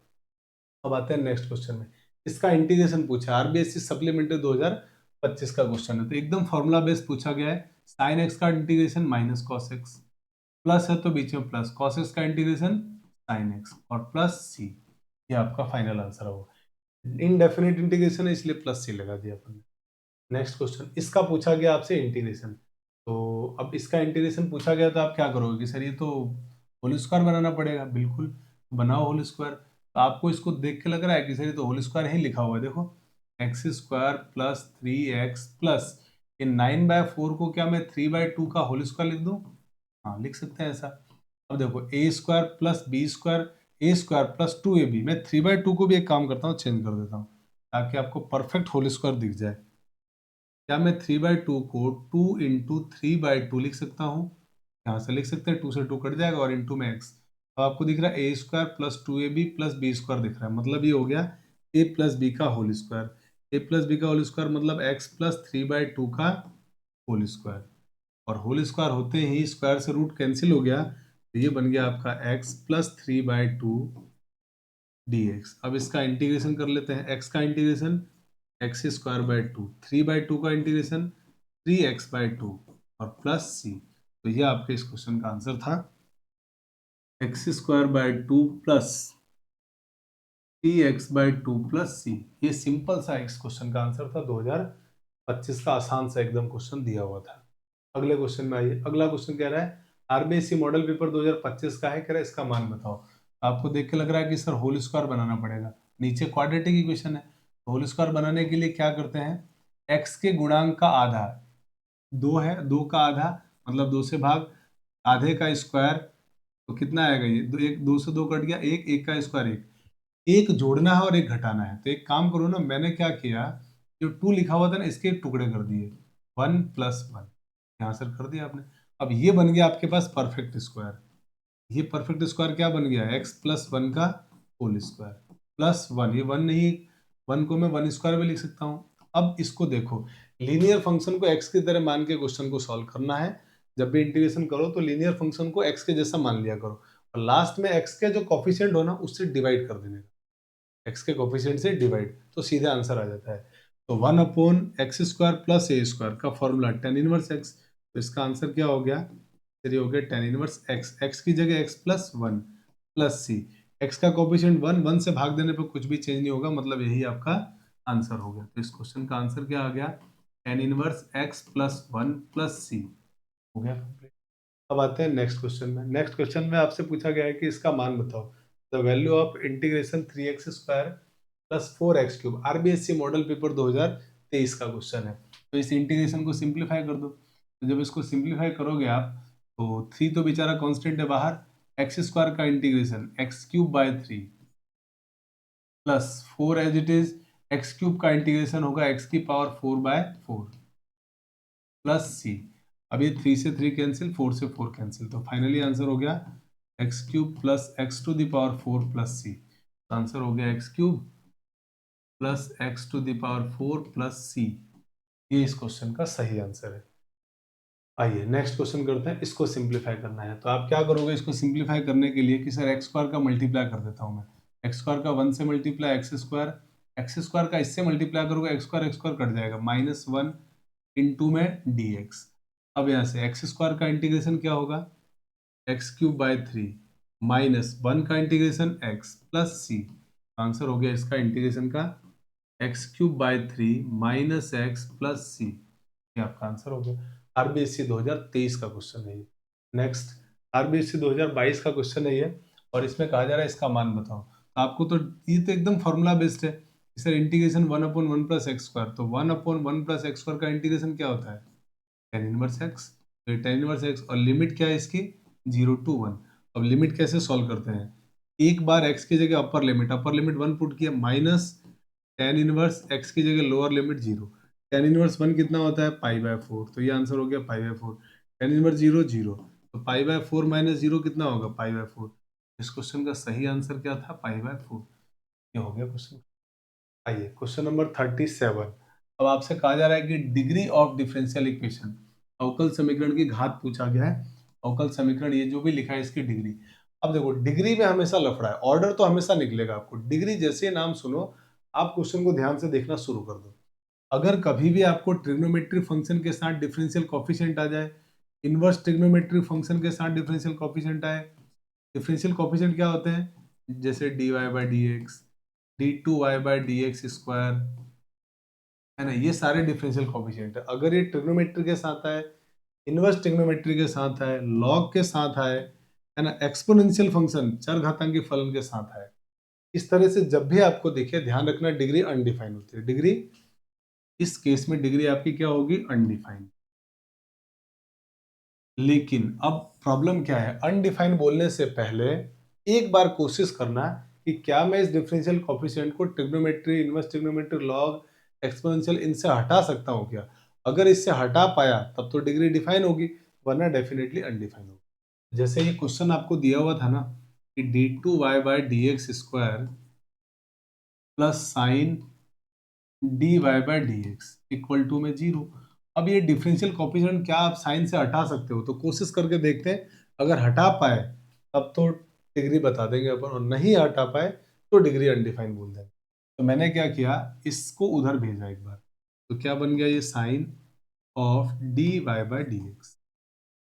अब आते हैं नेक्स्ट क्वेश्चन में, इसका इंटीग्रेशन पूछा, आरबीएससी सप्लीमेंट्री 2025 का क्वेश्चन है, तो एकदम फॉर्मूला बेस्ड पूछा गया है। साइन एक्स का integration minus cos x, plus है तो बीच में प्लस, कॉस एक्स का इंटीग्रेशन साइन एक्स, और प्लस सी, ये आपका फाइनल आंसर होगा। इनडेफिनेट इंटीग्रेशन है इसलिए प्लस सी लगा दिया अपन ने। नेक्स्ट क्वेश्चन, इसका पूछा गया आपसे इंटीग्रेशन। तो अब इसका इंटीग्रेशन पूछा गया तो आप क्या करोगे कि सर ये तो होल स्क्वायर बनाना पड़ेगा। बिल्कुल, बनाओ होल स्क्वायर। तो आपको इसको देख के लग रहा है कि सर ये तो होल स्क्वायर ही लिखा हुआ है। देखो, x square plus 3x plus ये 9/4 को क्या मैं 3/2 का होल स्क्वायर लिख दूं? हाँ, लिख सकते हैं ऐसा। अब देखो, ए स्क्वायर प्लस बी स्क्वायर, ए स्क्वायर प्लस 2ab, मैं 3/2 को भी एक काम करता हूँ, चेंज कर देता हूँ ताकि आपको परफेक्ट होल स्क्वायर दिख जाए। क्या मैं 3/2 को 2 × 3/2 लिख सकता हूँ? यहाँ से लिख सकते हैं, 2 से 2 कट जाएगा और इंटू में x। अब आपको दिख रहा है A square plus 2ab plus B square दिख रहा है, मतलब ये हो गया a प्लस बी का whole square. a plus B का होल स्क्वायर मतलब x प्लस 3/2 का होल स्क्वायर। और होल स्क्वायर होते ही स्क्वायर से रूट कैंसिल हो गया, तो ये बन गया आपका x प्लस 3/2 dx। अब इसका इंटीग्रेशन कर लेते हैं। x का इंटीग्रेशन x²/2, 3/2 का इंटीग्रेशन 3x/2 और प्लस c। तो ये आपके इस क्वेश्चन का आंसर था, x²/2 plus 3x/2 plus c। ये सिंपल सा इस क्वेश्चन का आंसर था। 2025 का आसान सा एकदम क्वेश्चन दिया हुआ था। अगले क्वेश्चन में आइए। अगला क्वेश्चन कह रहा है आरबीएससी मॉडल पेपर 2025 का है, कह रहा है इसका मान बताओ। आपको देख के लग रहा है कि सर होल स्क्वायर बनाना पड़ेगा। नीचे क्वाड्रेटिक इक्वेशन है, होल स्क्वायर बनाने के लिए क्या करते हैं, एक्स के गुणांक का आधा, 2 है, 2 का आधा मतलब 2 से भाग, आधे का स्क्वायर, तो कितना आएगा ये, एक 2 से 2 कट गया, एक, एक का स्क्वायर एक। एक जोड़ना है और एक घटाना है, तो एक काम करो ना, मैंने क्या किया, जो 2 लिखा हुआ था ना इसके टुकड़े कर दिए, 1 + 1 यहाँ से कर दिया आपने। अब ये बन गया आपके पास परफेक्ट स्क्वायर। ये परफेक्ट स्क्वायर क्या बन गया, x + 1 का होल स्क्वायर प्लस 1, ये 1 नहीं, 1 को मैं 1 स्क्वायर भी लिख सकता हूँ। अब इसको देखो, लीनियर फंक्शन को x की तरह मान के क्वेश्चन को सॉल्व करना है। जब भी इंटीग्रेशन करो तो लीनियर फंक्शन को x के जैसा मान लिया करो और लास्ट में x के जो कोफिशिएंट हो ना उससे डिवाइड कर देने का, x के कोफिशिएंट से डिवाइड, तो सीधे आंसर आ जाता है। तो 1/x² प्लस a स्क्वायर का फॉर्मूला tan इनवर्स x, तो इसका आंसर क्या हो गया, चलिए हो गया tan इनवर्स x, x की जगह x + 1 प्लस c, x का कोफिशिएंट 1, 1 से भाग देने पर कुछ भी चेंज नहीं होगा, मतलब यही आपका आंसर हो गया। तो इस क्वेश्चन का आंसर क्या आ गया, tan inverse x + 1 plus c हो गया कंप्लीट। अब आते हैं नेक्स्ट क्वेश्चन में। नेक्स्ट क्वेश्चन में आपसे पूछा गया है कि इसका मान बताओ, the value of integration 3x² plus 4x³ RBSC model paper 2023 का क्वेश्चन है। तो इस इंटीग्रेशन को सिंप्लीफाई कर दो। तो जब इसको सिंप्लीफाई करोगे आप, तो 3 तो बेचारा कांस्टेंट है बाहर, x² का integration x³/3 plus 4 as it is, x³ का इंटीग्रेशन होगा x⁴/4 प्लस c। अब ये 3 से 3 कैंसिल, 4 से 4 कैंसिल, तो फाइनली आंसर हो गया x³ plus x⁴ plus c। तो आंसर हो गया x³ plus x⁴ plus c। ये इस क्वेश्चन का सही आंसर है। आइए नेक्स्ट क्वेश्चन करते हैं। इसको सिंप्लीफाई करना है, तो आप क्या करोगे इसको सिंप्लीफाई करने के लिए कि सर x² का मल्टीप्लाई कर देता हूं मैं, x² का 1 से मल्टीप्लाई, x² का इससे मल्टीप्लाई करोगे, x² कट जाएगा, -1 इंटू में dx। अब यहाँ से x² का इंटीग्रेशन क्या होगा, x³/3 -1 का integration x plus c। Answer हो गया इसका इंटीग्रेशन का x³/3 -x प्लस c। ये आपका आंसर हो गया। आरबीएससी 2023 का क्वेश्चन है ये। नेक्स्ट आरबीएससी 2022 का क्वेश्चन है ये, और इसमें कहा जा रहा है इसका मान बताओ। तो आपको तो ये तो एकदम फॉर्मूला बेस्ड है सर, इंटीग्रेशन 1/1 + x², तो 1/1 + x² का इंटीग्रेशन क्या होता है, tan इनवर्स x। तो tan इनवर्स x और लिमिट क्या है इसकी, 0 to 1। अब लिमिट कैसे सॉल्व करते हैं, एक बार x की जगह अपर लिमिट 1 पुट किया, माइनस tan इनवर्स x की जगह लोअर लिमिट 0। tan इनवर्स 1 कितना होता है, π/4, तो ये आंसर हो गया π/4। tan इनवर्स 0 0, तो π/4 माइनस 0 कितना होगा, π/4। इस क्वेश्चन का सही आंसर क्या था, π/4। ये हो गया क्वेश्चन। आइए क्वेश्चन नंबर 37। अब आपसे कहा जा रहा है कि डिग्री ऑफ डिफरेंशियल इक्वेशन, अवकल समीकरण की घात पूछा गया है। अवकल समीकरण ये जो भी लिखा है इसकी डिग्री। अब देखो, डिग्री में हमेशा लफड़ा है, ऑर्डर तो हमेशा निकलेगा आपको, डिग्री जैसे ही नाम सुनो आप क्वेश्चन को ध्यान से देखना शुरू कर दो। अगर कभी भी आपको ट्रिग्नोमेट्री फंक्शन के साथ डिफरेंशियल कोफिशिएंट आ जाए, इनवर्स ट्रिग्नोमेट्री फंक्शन के साथ डिफरेंशियल कोफिशिएंट आए, डिफरेंशियल कोफिशिएंट क्या होते हैं, जैसे dy/dx, d2y/dx स्क्वायर, है ना, ये सारे डिफरेंशियल कोएफिशिएंट है। अगर ये ट्रिग्नोमेट्री के साथ है, इनवर्स ट्रिग्नोमेट्री के साथ है, लॉग के साथ है ना, एक्सपोनेंशियल फंक्शन चरघातांकी फलन के साथ है, इस तरह से जब भी आपको दिखे ध्यान रखना डिग्री अनडिफाइंड होती है। डिग्री इस केस में डिग्री आपकी क्या होगी? अनडिफाइंड। लेकिन अब प्रॉब्लम क्या है? अनडिफाइंड बोलने से पहले एक बार कोशिश करना कि क्या मैं इस डिफरेंशियल कोएफिशिएंट को trigonometry, inverse trigonometry, log, exponential इनसे हटा सकता हूं क्या? अगर इससे हटा पाया तब तो डिग्री डिफाइन होगी, वरना डेफिनेटली अनडिफाइंड होगी। जैसे ये क्वेश्चन आपको दिया हुआ था ना कि d2y/dx² plus sign dy/dx equal to में 0। अब ये डिफरेंशियल कोएफिशिएंट क्या आप साइन से हटा सकते हो? तो कोशिश करके देखते हैं। अगर हटा पाए तब तो डिग्री बता देंगे अपन, और नहीं हटा पाए तो डिग्री अनडिफाइंड बोल देंगे। तो मैंने क्या किया, इसको उधर भेजा एक बार, तो क्या बन गया? ये sign of dy/dx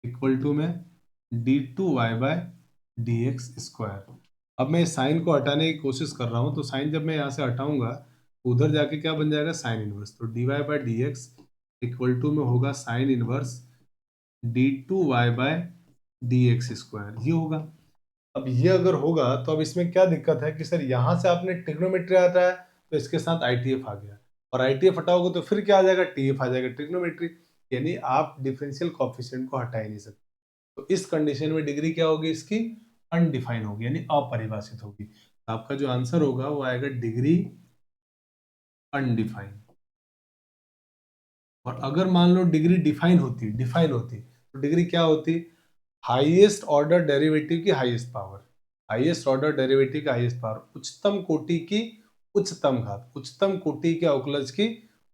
equal to में d2y/dx²। अब मैं इस साइन को हटाने की कोशिश कर रहा हूं, तो साइन जब मैं यहाँ से हटाऊंगा तो उधर जाके क्या बन जाएगा? Sine inverse. तो dy/dx इक्वल टू में होगा साइन इनवर्स d2y/dx², ये होगा। अब ये अगर होगा तो अब इसमें क्या दिक्कत है कि सर यहाँ से आपने ट्रिग्नोमेट्री आता है तो इसके साथ आईटीएफ आ गया, और आईटीएफ हटाओगे तो फिर क्या आ जाएगा? टीएफ आ जाएगा, ट्रिग्नोमेट्री। यानी आप डिफरेंशियल कोएफिशिएंट को हटा ही नहीं सकते। तो इस कंडीशन में डिग्री क्या होगी इसकी? अनडिफाइन होगी, यानी अपरिभाषित होगी। तो आपका जो आंसर होगा वो आएगा डिग्री अनडिफाइन। और अगर मान लो डिग्री डिफाइन होती तो डिग्री क्या होती? हाईएस्ट ऑर्डर डेरिवेटिव की highest power, highest order derivative की हाईएस्ट पावर, उच्चतम कोटि की उच्चतम घात, उच्चतम कोटि के अवकलज की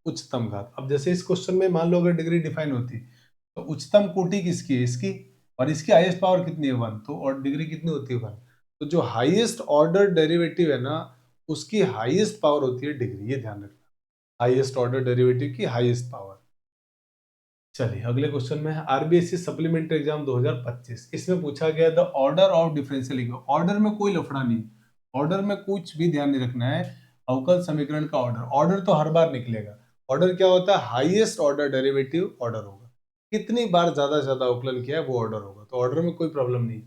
उच्चतम घात। अब जैसे इस क्वेश्चन में मान लो अगर डिग्री डिफाइन होती तो उच्चतम कोटि किसकी है? इसकी। और इसकी हाईएस्ट पावर कितनी है? 1। तो और डिग्री कितनी होती है? 1। तो जो हाईएस्ट ऑर्डर डेरिवेटिव है ना, उसकी हाईएस्ट पावर होती है डिग्री, ये ध्यान रखना। हाईएस्ट ऑर्डर डेरिवेटिव की हाईएस्ट पावर। चलिए अगले क्वेश्चन में है आरबीएससी सप्लीमेंट्री एग्जाम 2025। इसमें पूछा गया the order of differential equation. Order में कोई लफड़ा नहीं, ऑर्डर में कुछ भी ध्यान नहीं रखना है। अवकल समीकरण का ऑर्डर, ऑर्डर तो हर बार निकलेगा। ऑर्डर क्या होता है? हाईएस्ट ऑर्डर डेरिवेटिव ऑर्डर होगा। कितनी बार ज्यादा से ज्यादा अवकलन किया है वो ऑर्डर होगा। तो ऑर्डर में कोई प्रॉब्लम नहीं।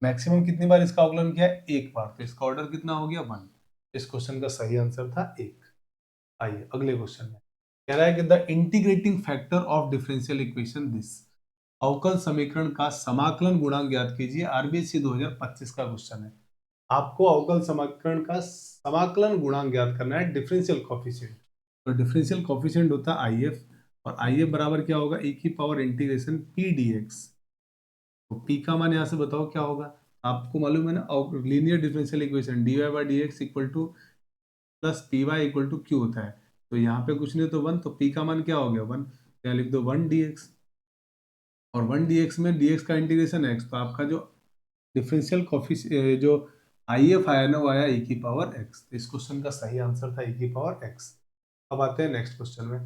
मैक्सिमम कितनी बार इसका अवकलन किया है? एक बार। तो इसका ऑर्डर कितना हो गया? 1। इस क्वेश्चन का सही आंसर था 1। आइए अगले क्वेश्चन में कह रहा है कि the integrating factor of differential equation this. अवकल समीकरण का समाकलन गुणांक ज्ञात कीजिए। आरबीएससी 2025 का क्वेश्चन है। आपको अवकल समीकरण का समाकलन गुणांक ज्ञात करना है, डिफरेंशियल कोएफिशिएंट। तो डिफरेंशियल कोएफिशिएंट होता है आईएफ, और आईएफ बराबर क्या होगा? e की पावर इंटीग्रेशन p dx। तो p का मान यहां से बताओ क्या होगा? आपको मालूम है ना, linear differential equation dy/dx equal to plus P Y equal to Q होता है। तो यहाँ पे कुछ नहीं तो 1, तो p का मान क्या हो गया? 1। यहाँ लिख दो 1 dx, और 1 dx में dx का इंटीग्रेशन x। तो आपका जो डिफरेंशियल कोएफिशिएंट जो आईएफ आया ना, वो आया e की पावर x। तो इस क्वेश्चन का सही आंसर था e की पावर x। अब आते हैं नेक्स्ट क्वेश्चन में,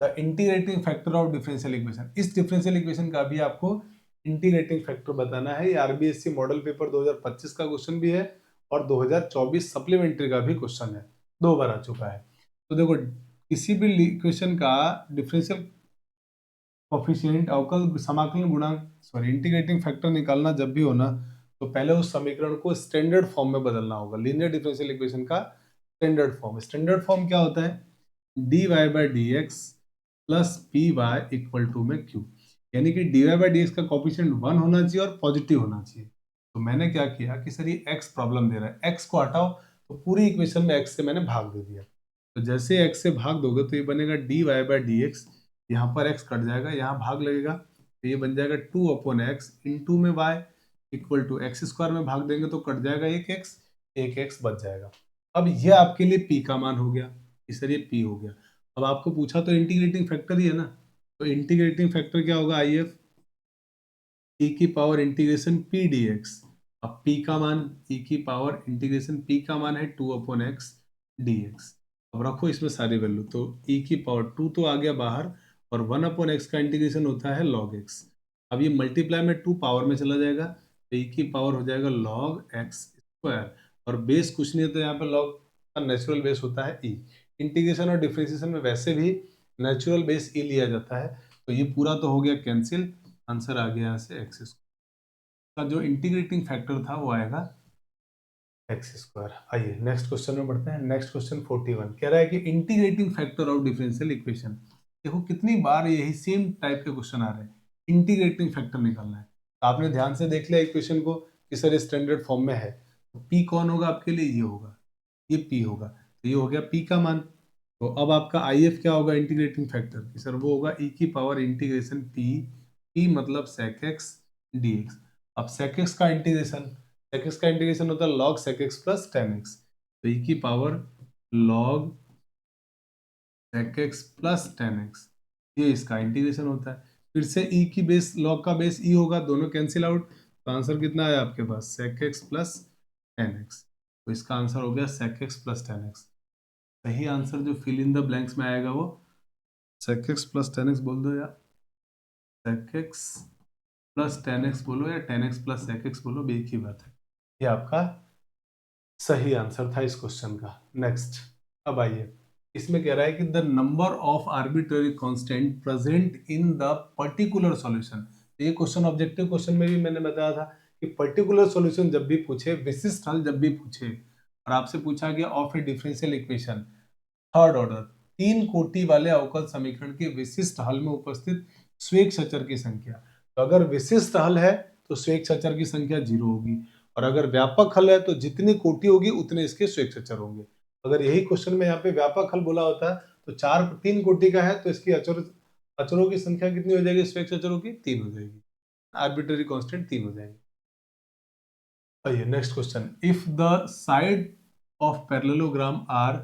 the integrating factor of differential equation. इस डिफरेंशियल इक्वेशन का भी आपको इंटीग्रेटिंग फैक्टर बताना है। ये आरबीएससी मॉडल पेपर 2025 का क्वेश्चन भी है, और 2024 सप्लीमेंट्री का भी क्वेश्चन है, 2 बार आ चुका है। तो देखो, किसी भी इक्वेशन का डिफरेंशियल कोफिशिएंट, अवकल समाकलन गुणांक, सॉरी इंटीग्रेटिंग फैक्टर निकालना जब भी हो ना, तो पहले उस समीकरण को स्टैंडर्ड फॉर्म में बदलना होगा। लीनियर डिफरेंशियल इक्वेशन का स्टैंडर्ड फॉर्म, स्टैंडर्ड फॉर्म क्या होता है? dy/dx plus P Y equal to में q। यानी कि dy/dx का कोफिशिएंट 1 होना चाहिए और पॉजिटिव होना चाहिए। तो मैंने क्या किया कि सर ये x प्रॉब्लम दे रहा है, x को हटाओ, तो पूरी इक्वेशन में x से मैंने भाग दे दिया। तो जैसे x से भाग दोगे तो ये बनेगा dy/dx, यहाँ पर x कट जाएगा, यहाँ भाग लगेगा, तो ये बन जाएगा 2/x इंटू में y इक्वल टू x² में भाग देंगे तो कट जाएगा एक x बच जाएगा। अब ये आपके लिए p का मान हो गया, इस तरह p हो गया। अब आपको पूछा तो इंटीग्रेटिंग फैक्टर ही है ना, तो इंटीग्रेटिंग फैक्टर क्या होगा? IF e की पावर इंटीग्रेशन p dx। अब p का मान, e की पावर इंटीग्रेशन p का मान है 2/x dx। अब रखो इसमें सारी वैल्यू, तो e की पावर 2 तो आ गया बाहर, और 1/x का इंटीग्रेशन होता है log x। अब ये मल्टीप्लाई में 2 पावर में चला जाएगा, तो e की पावर हो जाएगा log x²। और बेस कुछ नहीं है, तो यहाँ पे log का नेचुरल बेस होता है e। इंटीग्रेशन और डिफरेंशिएशन में वैसे भी नेचुरल बेस ई लिया जाता है, तो ये पूरा तो हो गया कैंसिल, आंसर आ गया यहाँ से एक्स स्क्वायर का जो इंटीग्रेटिंग फैक्टर था वो आएगा एक्स स्क्वायर। आइए नेक्स्ट क्वेश्चन में बढ़ते हैं। नेक्स्ट क्वेश्चन 41 कह रहा है कि integrating factor of differential equation. देखो कितनी बार यही सेम टाइप के क्वेश्चन आ रहे हैं, इंटीग्रेटिंग फैक्टर निकालना है। तो आपने ध्यान से देख लिया इक्वेशन को कि सर स्टैंडर्ड फॉर्म में है, तो पी कौन होगा आपके लिए, ये होगा, ये पी होगा, तो ये हो गया पी का मान। तो अब आपका आई एफ क्या होगा इंटीग्रेटिंग फैक्टर की, सर वो होगा ई की पावर इंटीग्रेशन पी, पी मतलब सेक एक्स डी एक्स। अब सेक एक्स का इंटीग्रेशन, sec x का इंटीग्रेशन होता है log sec x plus tan x, तो e की power log sec x plus tan x, ये इसका इंटीग्रेशन होता है। फिर से e की बेस log का बेस e होगा, दोनों कैंसिल आउट, तो आंसर कितना है आपके पास sec x plus tan x, तो इसका आंसर हो गया sec x plus tan x। सही आंसर जो फिल इन द ब्लैंक्स में आएगा वो sec x plus tan x बोल दो, या sec x plus tan x बोलो, या tan x plus sec x बोलो, भी एक ही बात है। ये आपका सही आंसर था इस क्वेश्चन का। नेक्स्ट, अब आइए, इसमें कह रहा है कि the number of arbitrary constant present in the particular solution. ये क्वेश्चन ऑब्जेक्टिव क्वेश्चन में भी मैंने बताया था कि पर्टिकुलर सॉल्यूशन जब भी पूछे, विशिष्ट हल जब भी पूछे, और आपसे पूछा गया of A differential equation third order, तीन कोटि वाले अवकल समीकरण के विशिष्ट हल में उपस्थित स्वेच्छचर की संख्या। तो अगर विशिष्ट हल है तो स्वेच्छचर की संख्या 0 होगी, और अगर व्यापक हल है तो जितनी कोटि होगी उतने इसके स्वेच्छचर होंगे। अगर यही क्वेश्चन में यहाँ पे व्यापक हल बोला होता है तो तीन कोटि का है तो इसकी अचरों की संख्या कितनी हो जाएगी, स्वेच्छचरों की 3 हो जाएगी, आर्बिट्ररी कांस्टेंट 3 हो जाएंगे। आइए next question, if the side of parallelogram are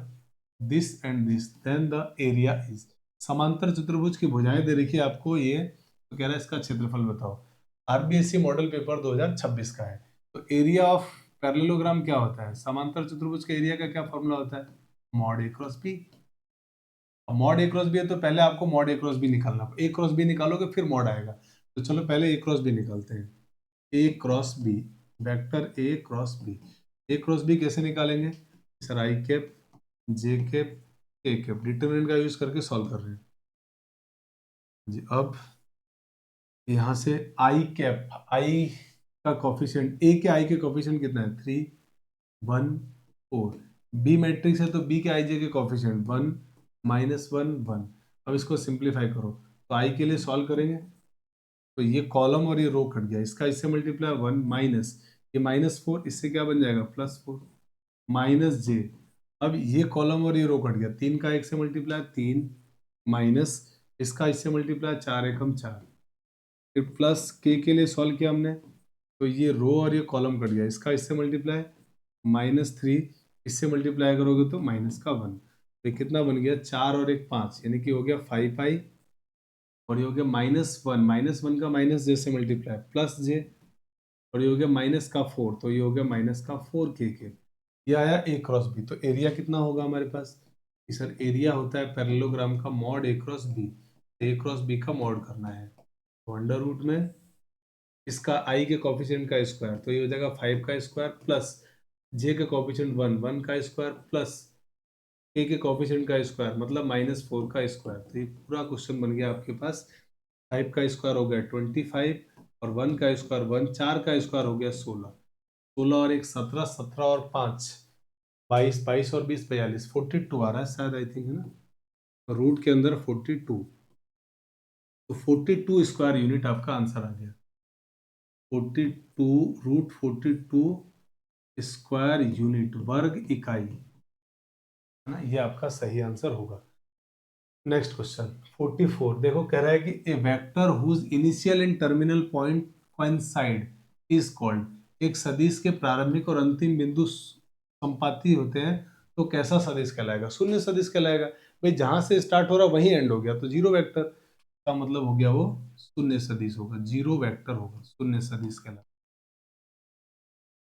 this and this then the area is. समांतर चतुर्भुज की भुजाएं दे रखी है आपको, ये तो कह रहा है इसका क्षेत्रफल बताओ। आरबीएससी मॉडल पेपर 2026 का है। तो एरिया ऑफ पैरेललोग्राम क्या होता है, समांतर चतुर्भुज के एरिया का क्या फॉर्मूला होता है, मॉड ए क्रॉस बी। मॉड ए क्रॉस बी है तो पहले आपको मॉड ए क्रॉस बी निकालना, ए क्रॉस बी निकालोगे फिर मॉड आएगा। तो चलो पहले ए क्रॉस बी निकालते हैं। A cross B, vector A cross B, A cross B कैसे निकालेंगे sir, I cap J cap K cap, determinant का यूज करके सॉल्व कर रहे हैं जी। अब यहाँ से आई कैप, आई का कोफिशिएंट, ए के आई के कोफिशिएंट कितना है 3 1 4, बी मैट्रिक्स है तो बी के आई जे के कोफिशिएंट 1 -1 1। अब इसको सिंप्लीफाई करो, तो आई के लिए सॉल्व करेंगे तो ये कॉलम और ये रो कट गया, इसका इससे मल्टीप्लाई 1 माइनस ये -4, इससे क्या बन जाएगा +4 माइनस जे। अब ये कॉलम और ये रो कट गया, 3 का 1 से मल्टीप्लाई 3 माइनस इसका इससे मल्टीप्लाई 4 एकम 4, फिर प्लस के लिए सॉल्व किया हमने तो ये रो और ये कॉलम कट गया, इसका इससे मल्टीप्लाई -3, इससे मल्टीप्लाई करोगे तो -1, तो ये कितना बन गया 4 और 1 5, यानी कि हो गया 5i, और ये हो गया -1 का माइनस जे से मल्टीप्लाई प्लस जे, और ये हो गया माइनस का 4, तो ये हो गया -4 के। ये आया ए क्रॉस बी। तो एरिया कितना होगा हमारे पास कि सर, एरिया होता है पैरेललोग्राम का mod A cross B, A cross B का मॉड करना है तो अंडर रूट में इसका आई के कोफिशिएंट का स्क्वायर, तो ये हो जाएगा 5 का स्क्वायर प्लस जे के कोफिशिएंट 1 का स्क्वायर प्लस के कोफिशिएंट का स्क्वायर मतलब -4 का स्क्वायर। तो ये पूरा क्वेश्चन बन गया आपके पास, 5 का स्क्वायर हो गया 25 और 1 का स्क्वायर 1, 4 का स्क्वायर हो गया 16, 16 और 1 17, 17 और 5 22, 22 और 20 42, 42 आ रहा है शायद, आई थिंक है ना, रूट के अंदर 42, तो 42 स्क्वायर यूनिट आपका आंसर आ गया। 42 रूट 42 स्क्वायर यूनिट, वर्ग इकाई, है ना, ये आपका सही आंसर होगा। नेक्स्ट क्वेश्चन 44 देखो, कह रहा है कि A vector whose initial and terminal point coincide is called. एक सदिश के प्रारंभिक और अंतिम बिंदु संपाती होते हैं तो कैसा सदिश कहलाएगा, शून्य सदिश कहलाएगा। भाई जहां से स्टार्ट हो रहा वहीं एंड हो गया तो जीरो वेक्टर का मतलब हो गया वो शून्य सदिश होगा, जीरो वेक्टर होगा, शून्य सदिश कहलाएगा।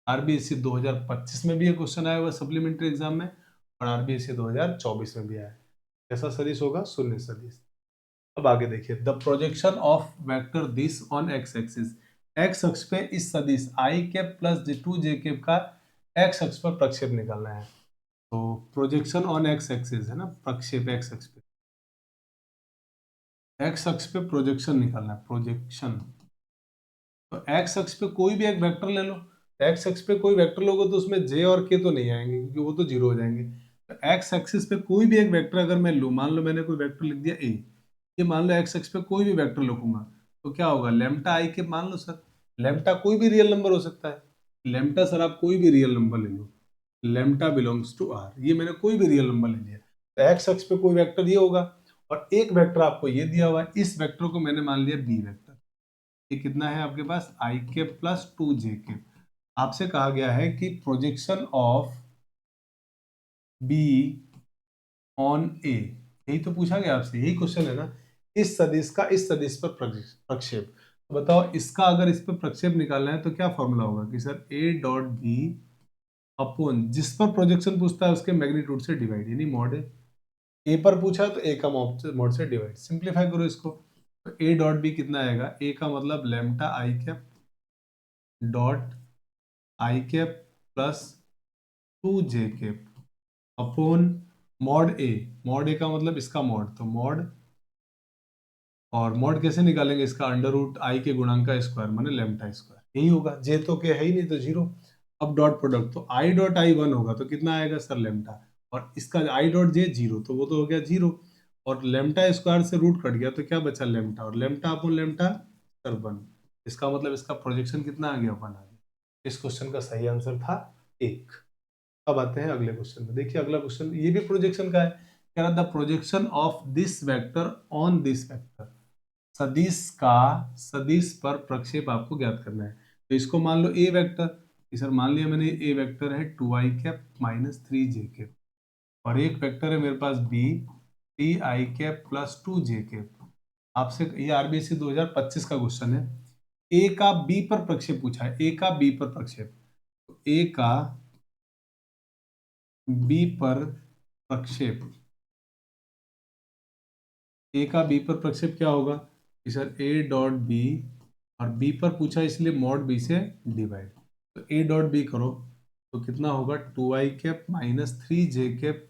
आरबीएससी 2025 में भी ये क्वेश्चन आया हुआ सप्लीमेंट्री एग्जाम में, और आरबीएससी 2024 में भी आया है। कैसा सदिश होगा, शून्य सदिश। अब आगे देखिए, the projection of vector this on x axis, x अक्ष पे इस सदिश आई कैप प्लस 2 जे कैप का एक्स अक्ष पर प्रक्षेप निकालना है। तो प्रोजेक्शन ऑन एक्स एक्सिस है ना, प्रक्षेप एक्स अक्ष पे, एक्स अक्ष पे प्रोजेक्शन निकालना है, प्रोजेक्शन। तो एक्स अक्ष पे कोई भी एक वेक्टर ले लो, एक्स अक्ष पे कोई वेक्टर लोगे तो उसमें जे और के तो नहीं आएंगे क्योंकि वो तो जीरो हो जाएंगे। तो एक्स एक्सिस पे कोई भी एक वेक्टर अगर मैं लूँ, मान लो मैंने कोई वेक्टर लिख दिया ए, ये मान लो एक्स अक्ष पे कोई भी वेक्टर लिखूंगा तो क्या होगा, लेम्टा आई के, मान लो सर लेम्टा कोई भी रियल नंबर हो सकता है, लेम्टा सर आप कोई भी रियल नंबर ले लो, लेम्टा बिलोंग्स टू आर, ये मैंने कोई भी रियल नंबर ले लिया, तो एक्स अक्ष पे कोई वेक्टर ये होगा, और एक वेक्टर आपको ये दिया हुआ है, इस वेक्टर को मैंने मान लिया बी वेक्टर। ये कितना है आपके पास, आई के प्लस टू जे के। आपसे कहा गया है कि प्रोजेक्शन ऑफ बी ऑन ए, यही तो पूछा गया आपसे, यही क्वेश्चन है ना, इस सदिश का इस सदिश पर प्रक्षेप। तो बताओ इसका अगर इस पर प्रक्षेप निकालना है तो क्या फॉर्मूला होगा कि sir A dot B upon, जिस पर प्रोजेक्शन पूछता है उसके मैग्नीट्यूड से डिवाइड, यानी मॉड ए, ए पर पूछा तो ए का मॉड से डिवाइड, सिंप्लीफाई करो इसको, तो ए डॉट बी कितना आएगा, ए का मतलब lambda I cap dot I cap plus two J cap upon mod A का मतलब इसका मॉड, तो मॉड, और मॉड कैसे निकालेंगे इसका, अंडर रूट आई के गुणांक का स्क्वायर माने लेम्टा स्क्वायर, यही होगा, जे तो के है ही नहीं तो जीरो। अब डॉट प्रोडक्ट, तो आई डॉट आई वन होगा तो कितना आएगा सर लेम्टा, और इसका आई डॉट जे जीरो, तो वो तो हो गया जीरो, और लेम्टा स्क्वायर से रूट कट गया तो क्या बचा लेम्टा, और लेम्टा अपॉन लेम्टा सर वन, इसका मतलब इसका प्रोजेक्शन कितना आ गया, वन आ गया। इस क्वेश्चन का सही आंसर था एक। अब आते हैं अगले क्वेश्चन में, देखिए अगला क्वेश्चन ये भी प्रोजेक्शन का है, कह रहा the projection of this vector on this vector, सदिश का सदिश पर प्रक्षेप आपको ज्ञात करना है। तो इसको मान लो ए वेक्टर, सर मान लिया मैंने ए वेक्टर है two I cap minus three J cap, और एक वेक्टर है मेरे पास B three I cap plus two J cap. आपसे ये आरबीएससी 2025 का क्वेश्चन है, ए का बी पर प्रक्षेप पूछा है, ए का बी पर प्रक्षेप, तो ए का बी पर प्रक्षेप, ए का बी पर प्रक्षेप क्या होगा कि सर ए डॉट बी, और बी पर पूछा इसलिए मॉड बी से डिवाइड, तो ए डॉट बी करो तो कितना होगा two I cap minus three J cap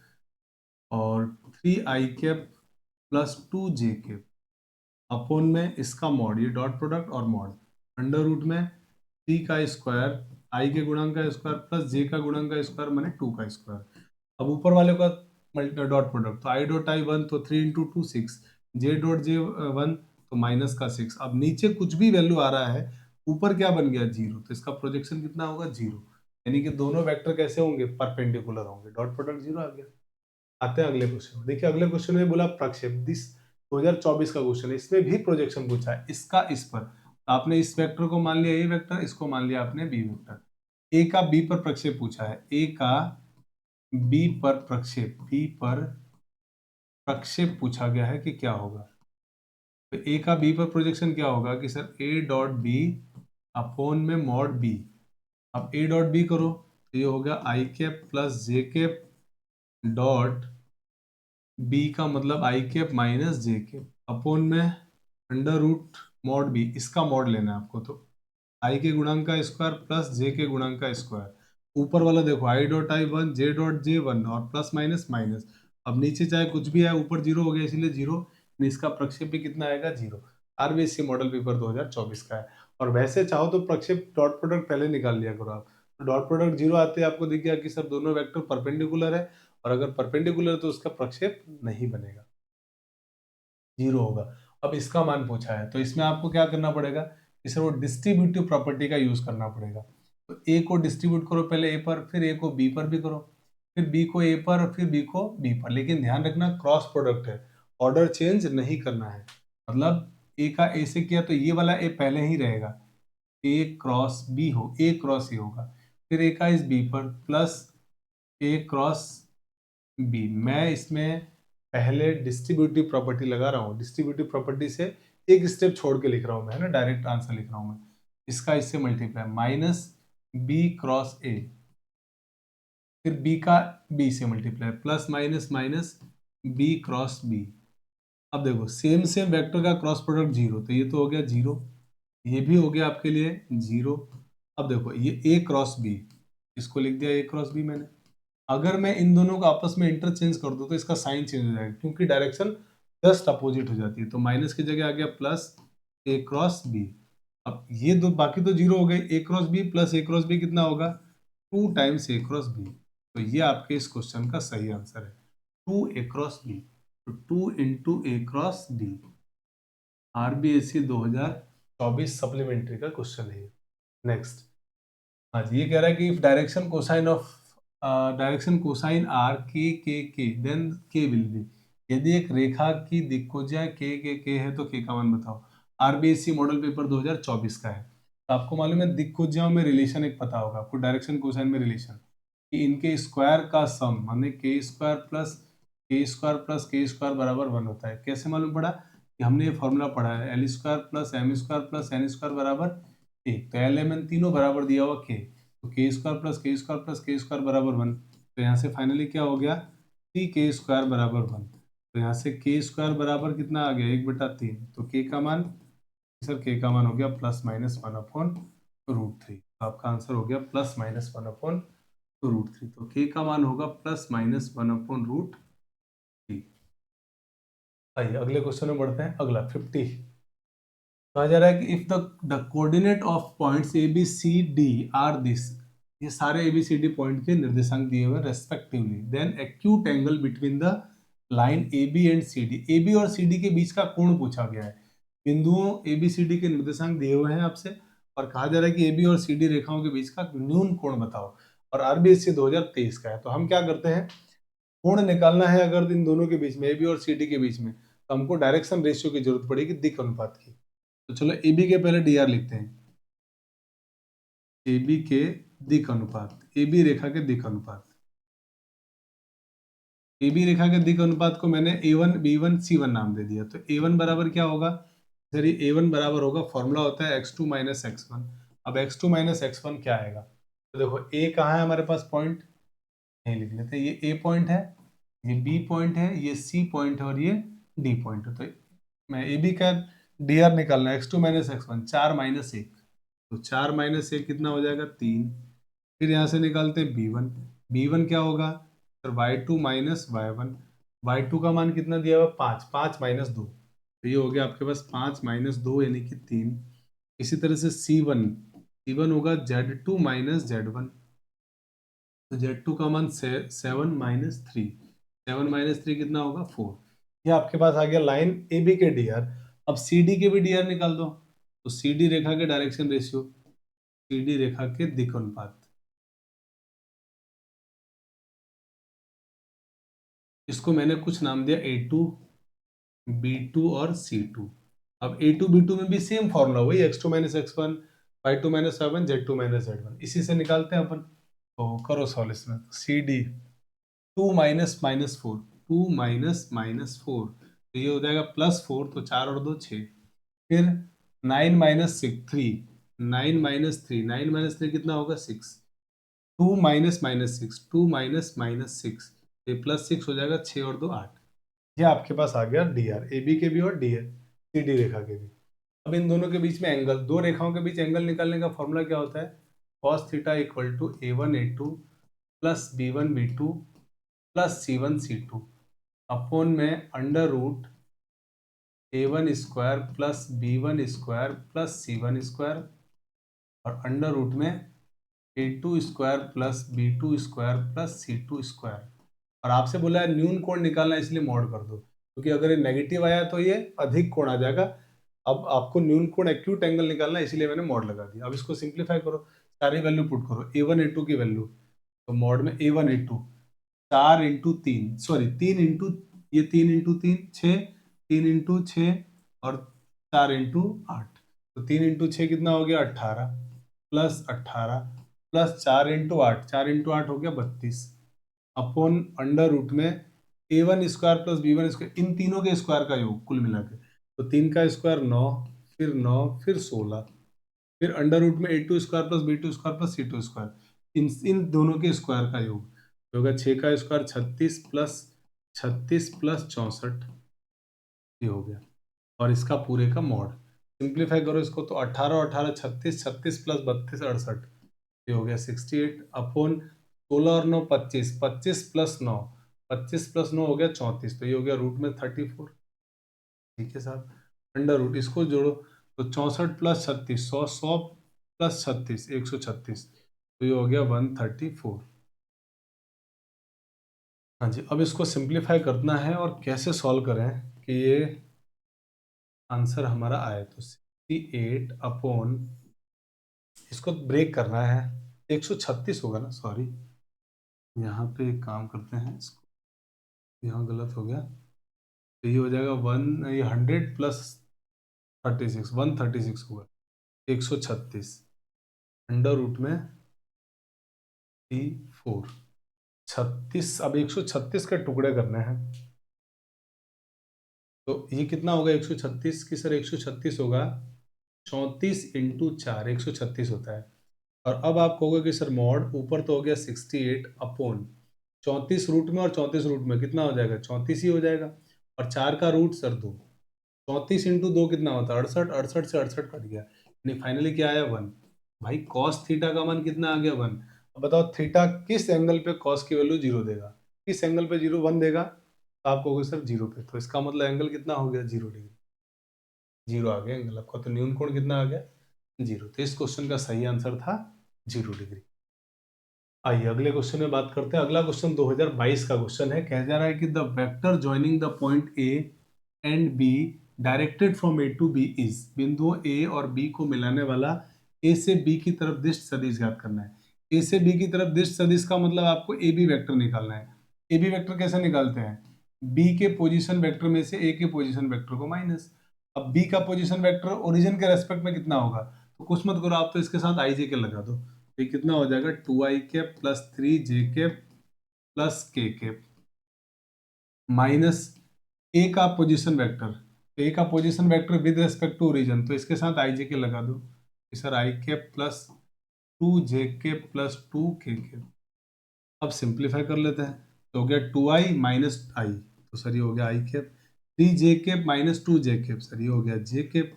और three I cap plus two J cap upon में इसका मॉड, ये डॉट प्रोडक्ट और मॉड, अंडर रूट में थ्री का स्क्वायर आई के गुणांक का स्क्वायर प्लस जे का गुणांक का स्क्वायर माने टू का स्क्वायर। अब ऊपर वाले का डॉट प्रोडक्ट, तो आई डॉट आई वन तो three into two six, J dot J one तो माइनस का सिक्स, अब नीचे कुछ भी वैल्यू आ रहा है, ऊपर क्या बन गया जीरो, तो इसका प्रोजेक्शन कितना होगा जीरो, यानी कि दोनों वेक्टर कैसे होंगे, परपेंडिकुलर होंगे, डॉट प्रोडक्ट जीरो आ गया। आते हैं अगले क्वेश्चन में, देखिए अगले क्वेश्चन में बोला प्रक्षेप, दिस 2024 का क्वेश्चन है, इसमें भी प्रोजेक्शन पूछा है, इसका इस पर, तो आपने इस वेक्टर को मान लिया ए वेक्टर, इसको मान लिया आपने बी वेक्टर, ए का बी पर प्रक्षेप पूछा है, ए का बी पर प्रक्षेप, बी पर प्रक्षेप पूछा गया है कि क्या होगा, तो ए का बी पर प्रोजेक्शन क्या होगा कि sir A dot B upon में मॉड बी, अब ए डॉट बी करो तो ये हो गया I cap plus J cap dot B का मतलब I cap minus J cap upon में अंडर रूट मॉड बी, इसका मॉड लेना है आपको, तो आई के गुणांक का स्क्वायर प्लस जे के गुणांक का स्क्वायर, ऊपर वाला देखो I dot I one J dot J one और प्लस माइनस माइनस, अब नीचे चाहे कुछ भी है ऊपर जीरो हो गया इसलिए जीरो, इसका प्रक्षेप भी कितना आएगा जीरो। आरबीएससी मॉडल पेपर 2024 का है, और वैसे चाहो तो प्रक्षेप डॉट प्रोडक्ट पहले निकाल लिया करो आप, तो डॉट प्रोडक्ट जीरो आते आपको दिख गया कि सर दोनों वेक्टर परपेंडिकुलर है, और अगर परपेंडिकुलर है तो उसका प्रक्षेप नहीं बनेगा, जीरो होगा। अब इसका मान पूछा है तो इसमें आपको क्या करना पड़ेगा कि सर वो डिस्ट्रीब्यूटिव प्रॉपर्टी का यूज करना पड़ेगा, तो ए को डिस्ट्रीब्यूट करो पहले ए पर, फिर ए को बी पर भी करो, फिर बी को ए पर, फिर बी को बी पर, लेकिन ध्यान रखना क्रॉस प्रोडक्ट है, ऑर्डर चेंज नहीं करना है, मतलब ए का ए से किया तो ये वाला ए पहले ही रहेगा, ए क्रॉस बी हो, ए क्रॉस ए होगा, फिर ए का इस बी पर प्लस ए क्रॉस बी, मैं इसमें पहले डिस्ट्रीब्यूटिव प्रॉपर्टी लगा रहा हूँ, डिस्ट्रीब्यूटिव प्रॉपर्टी से एक स्टेप छोड़ के लिख रहा हूँ मैं, है ना, डायरेक्ट आंसर लिख रहा हूँ मैं, इसका इससे multiply minus B cross A, फिर बी का बी से multiply plus minus minus B cross B. अब देखो सेम सेम वेक्टर का क्रॉस प्रोडक्ट जीरो, तो ये तो हो गया जीरो, ये भी हो गया आपके लिए जीरो। अब देखो ये ए क्रॉस बी, इसको लिख दिया ए क्रॉस बी मैंने, अगर मैं इन दोनों को आपस में इंटरचेंज कर दूं तो इसका साइन चेंज हो जाएगा, क्योंकि डायरेक्शन जस्ट अपोजिट हो जाती है। तो माइनस की जगह आ गया प्लस ए क्रॉस बी। अब ये दो बाकी तो जीरो हो गए, ए क्रॉस बी प्लस ए क्रॉस बी कितना होगा, 2 टाइम्स ए क्रॉस बी। तो ये आपके इस क्वेश्चन का सही आंसर है, 2 ए क्रॉस बी। तो 2 into A cross B, RBSC 2024 supplementary का क्वेश्चन है। नेक्स्ट, हाँ जी, ये कह रहा है कि if direction cosine are K then K will be. यदि एक रेखा की दिक्कोज्या के है तो के का मान बताओ। आरबीएससी मॉडल पेपर 2024 का है। तो आपको मालूम है दिक्कोज्याओं में रिलेशन एक पता होगा आपको, डायरेक्शन कोसाइन में रिलेशन कि इनके स्क्वायर का सम माने के स्क्वायर बराबर 1 होता है। कैसे मालूम पड़ा कि हमने ये फॉर्मूला पढ़ा है, L square plus M square plus N square बराबर 1। तो एल एम एन तीनों बराबर दिया हुआ के, तो के स्क्वायर प्लस के स्क्वायर प्लस के स्क्वायर बराबर 1। तो यहाँ से फाइनली क्या हो गया, 3 के स्क्वायर बराबर 1। तो यहाँ से के स्क्वायर बराबर कितना आ गया, 1/3। तो के का मान, सर के का मान हो गया +-1/√3। तो आपका आंसर हो गया +-1/√3। तो के का मान होगा +-1/√3। आइए अगले क्वेश्चन में बढ़ते हैं। अगला 50 कहा जा रहा है कि if the coordinate of points A B C D are this, ये सारे A B C D point के निर्देशांक दिए हुए respectively, then acute angle between the line A B and C D. A B और सी डी के बीच का कोण पूछा गया है। बिंदुओं ए बी सी डी के निर्देशांक दिए हुए हैं आपसे, और कहा जा रहा है कि ए बी और सी डी रेखाओं के बीच का न्यून कोण बताओ। और आरबीएससी 2023 का है। तो हम क्या करते हैं, कोण निकालना है अगर इन दोनों के बीच में, ए बी और सी डी के बीच में, तो हमको डायरेक्शन रेशियो की जरूरत पड़ेगी, दिक् अनुपात की। तो चलो ए बी के पहले डी आर लिखते हैं, ए बी के दिक् अनुपात, ए बी रेखा के दिक् अनुपात। ए बी रेखा के दिक् अनुपात को मैंने A1 B1 C1 नाम दे दिया। तो A1 बराबर क्या होगा, सर ये A1 बराबर होगा, फॉर्मूला होता है x2 माइनस x1। अब x2 माइनस x1 क्या आएगा, तो देखो A कहाँ है हमारे पास पॉइंट, यही लिख लेते हैं, ये A पॉइंट है, ये B पॉइंट है, ये C पॉइंट है और ये D पॉइंट है। तो मैं ए बी का डी आर निकालना है, x2 माइनस x1, 4 माइनस 1। तो 4 माइनस 1 कितना हो जाएगा, 3। फिर यहाँ से निकालते हैं b1, b1 क्या होगा sir, y2 minus y1। y2 का मान कितना दिया हुआ, 5, 5 माइनस 2। तो ये हो गया आपके पास 5 माइनस 2 यानी कि 3। इसी तरह से c1 होगा z2 माइनस z1। तो z2 का मान 7 माइनस 3, 7 माइनस 3 कितना होगा, 4। ये आपके पास आ गया लाइन ए बी के डी आर। अब सी डी के भी डी आर निकाल दो। तो सी डी रेखा के डायरेक्शन रेशियो, सी डी रेखा के दिक् अनुपात, इसको मैंने कुछ नाम दिया A2 B2 और C2। अब A2 B2 में भी सेम फॉर्मूला वही, x2 minus x1, y2 minus y1, z2 minus z1, इसी से निकालते हैं अपन। तो करो सॉल्व इसमें। C D 2 minus minus 4, 2 minus minus 4, तो ये हो जाएगा +4। तो 4 और 2 6। फिर 9 माइनस 3, 9 माइनस 3, 9 माइनस 3 कितना होगा, 6। 2 माइनस माइनस 6, 2 माइनस माइनस 6, ये +6 हो जाएगा, 6 और 2 8। ये आपके पास आ गया डी आर, ए बी के भी और डी आर सी डी रेखा के भी। अब इन दोनों के बीच में एंगल, दो रेखाओं के बीच एंगल निकालने का फॉर्मूला क्या होता है, cos theta equal to A1 A2 plus B1 B2 plus C1 C2 upon में under root A1 square plus B1 square plus C1 square और अंडर रूट में A2 square plus B2 square plus C2 square. और आपसे बोला है न्यून कोण निकालना, इसलिए मॉड कर दो, क्योंकि अगर ये नेगेटिव आया तो ये अधिक कोण आ जाएगा। अब आपको न्यून कोण एक्यूट एंगल निकालना है, इसलिए मैंने मॉड लगा दिया। अब इसको सिंप्लीफाई करो, सारी वैल्यू पुट करो, A1 A2 की वैल्यू। तो मॉड में A1 A2 4 into 3, sorry 3 into, ये 3 इंटू 3 6, 3 इंटू 6 और 4 इंटू 8। तो 3 इंटू 6 कितना हो गया, 18 प्लस 18 प्लस 4 इंटू 8, 4 इंटू 8 हो गया 32 अपॉन अंडर रूट में A1 square plus B1 square, इन तीनों के स्क्वायर का योग कुल मिला के। तो 3 का स्क्वायर 9, फिर 9, फिर 16, फिर अंडर रूट में A2 square plus B2 square plus C2 square, इन दोनों के स्क्वायर का योग होगा 6 का स्क्वायर 36 प्लस 64, ये हो गया। और इसका पूरे का मॉड सिंप्लीफाई करो इसको, तो 18 18 36, 36 प्लस 32 68, ये हो गया 68 अपॉन 16 और 9 25, 25 प्लस 9, 25 प्लस 9 हो गया 34, तो ये हो गया रूट में 34। ठीक है साहब, अंडर रूट इसको जोड़ो तो 64 प्लस 36, 100, 100 प्लस 36, 136, तो ये हो गया 134। हाँ जी, अब इसको सिंप्लीफाई करना है और कैसे सॉल्व करें कि ये आंसर हमारा आए। तो 68 अपॉन, इसको ब्रेक करना है, 136 होगा ना, सॉरी यहाँ पे एक काम करते हैं, इसको यहाँ गलत हो गया, तो ये हो जाएगा ये 100 प्लस 36, 136 होगा, 136 अंडर रूट में 4, 36। अब 136 के टुकड़े करने हैं, तो ये कितना होगा 136 की सर, 136 होगा 34 इंटू 4, 136 होता है। और अब आप कहोगे कि सर मॉड ऊपर तो हो गया 68 अपॉन 34 रूट में, और 34 रूट में कितना हो जाएगा, 34 ही हो जाएगा, और 4 का रूट सर 2, 34 इंटू 2 कितना होता है 68, 68 से 68 कट गया, यानी फाइनली क्या आया 1। भाई कॉस थीटा का मान कितना आ गया 1। अब बताओ थीटा किस एंगल पे कॉस की वैल्यू 0 देगा, किस एंगल पे 0 1 देगा, तो आप कहोगे सर 0 पे, तो इसका मतलब एंगल कितना हो गया 0 डिग्री, 0 आ गया एंगल आपका, तो न्यून कोण कितना आ गया 0। तो इस क्वेश्चन का सही आंसर था 0 डिग्री। आइए अगले क्वेश्चन में बात करते हैं। अगला क्वेश्चन 2022 का क्वेश्चन है, कह जा रहा है कि the vector joining the point A and B directed from A to B is, बिंदुओं ए और बी को मिलाने वाला ए से बी की तरफ दिष्ट सदिश ज्ञात करना है। ए से बी की तरफ दिष्ट सदिश का मतलब आपको ए बी वेक्टर निकालना है। ए बी वेक्टर कैसे निकालते हैं, बी के पोजीशन वेक्टर में से ए के पोजीशन वेक्टर को माइनस। अब बी का पोजीशन वेक्टर ओरिजिन के रेस्पेक्ट में कितना होगा, तो कुछ मत करो आप, तो इसके साथ आई जे के लगा दो, तो ये कितना हो जाएगा 2i cap plus 3j cap plus K cap minus A का पोजीशन वेक्टर, तो ए का position vector with respect to origin, तो इसके साथ आई जे के लगा दो, sir I cap plus 2j cap plus 2k cap. अब सिंप्लीफाई कर लेते हैं, तो हो गया 2i माइनस आई, तो सर ये हो गया I cap, 3j cap minus 2j cap, sir ये हो गया J cap,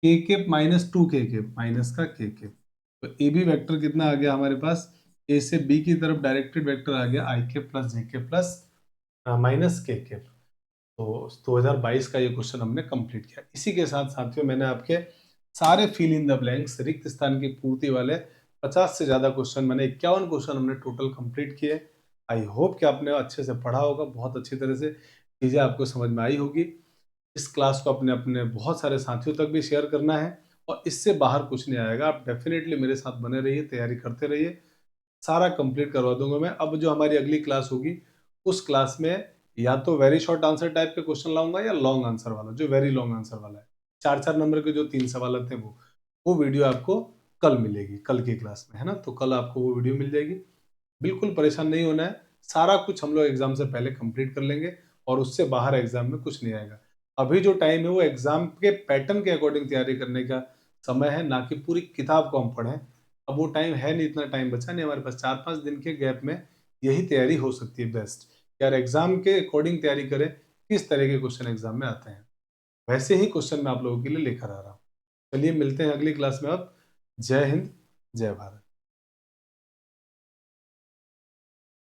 K cap minus 2k cap minus का के कैप। तो ए बी वेक्टर कितना आ गया हमारे पास, ए से बी की तरफ डायरेक्टेड वेक्टर आ गया आई के प्लस जे के प्लस माइनस के के। तो 2022 का ये क्वेश्चन हमने कंप्लीट किया। इसी के साथ साथियों मैंने आपके सारे फिल इन द ब्लैंक्स रिक्त स्थान की पूर्ति वाले 50 से ज्यादा क्वेश्चन, मैंने 51 क्वेश्चन हमने टोटल कंप्लीट किए। आई होप कि आपने अच्छे से पढ़ा होगा, बहुत अच्छी तरह से चीजें आपको समझ में आई होगी। इस क्लास को अपने अपने बहुत सारे साथियों तक भी शेयर करना है, और इससे बाहर कुछ नहीं आएगा। आप डेफिनेटली मेरे साथ बने रहिए, तैयारी करते रहिए, सारा कंप्लीट करवा दूंगा मैं। अब जो हमारी अगली क्लास होगी उस क्लास में या तो वेरी शॉर्ट आंसर टाइप के क्वेश्चन लाऊंगा, या लॉन्ग आंसर वाला, जो वेरी लॉन्ग आंसर वाला है, 4-4 नंबर के जो 3 सवाल थे, वो वीडियो आपको कल मिलेगी, कल की क्लास में, है ना। तो कल आपको वो वीडियो मिल जाएगी, बिल्कुल परेशान नहीं होना है। सारा कुछ हम लोग एग्जाम से पहले कंप्लीट कर लेंगे, और उससे बाहर एग्जाम में कुछ नहीं आएगा। अभी जो टाइम है वो एग्जाम के पैटर्न के अकॉर्डिंग तैयारी करने का समय है, ना कि पूरी किताब को हम पढ़ें। अब वो टाइम है नहीं, इतना टाइम बचा नहीं हमारे पास, 4-5 दिन के गैप में यही तैयारी हो सकती है बेस्ट। यार एग्जाम के अकॉर्डिंग तैयारी करें, किस तरह के क्वेश्चन एग्जाम में आते हैं, वैसे ही क्वेश्चन मैं आप लोगों के लिए लेकर आ रहा हूँ। चलिए मिलते हैं अगली क्लास में। अब जय हिंद, जय भारत।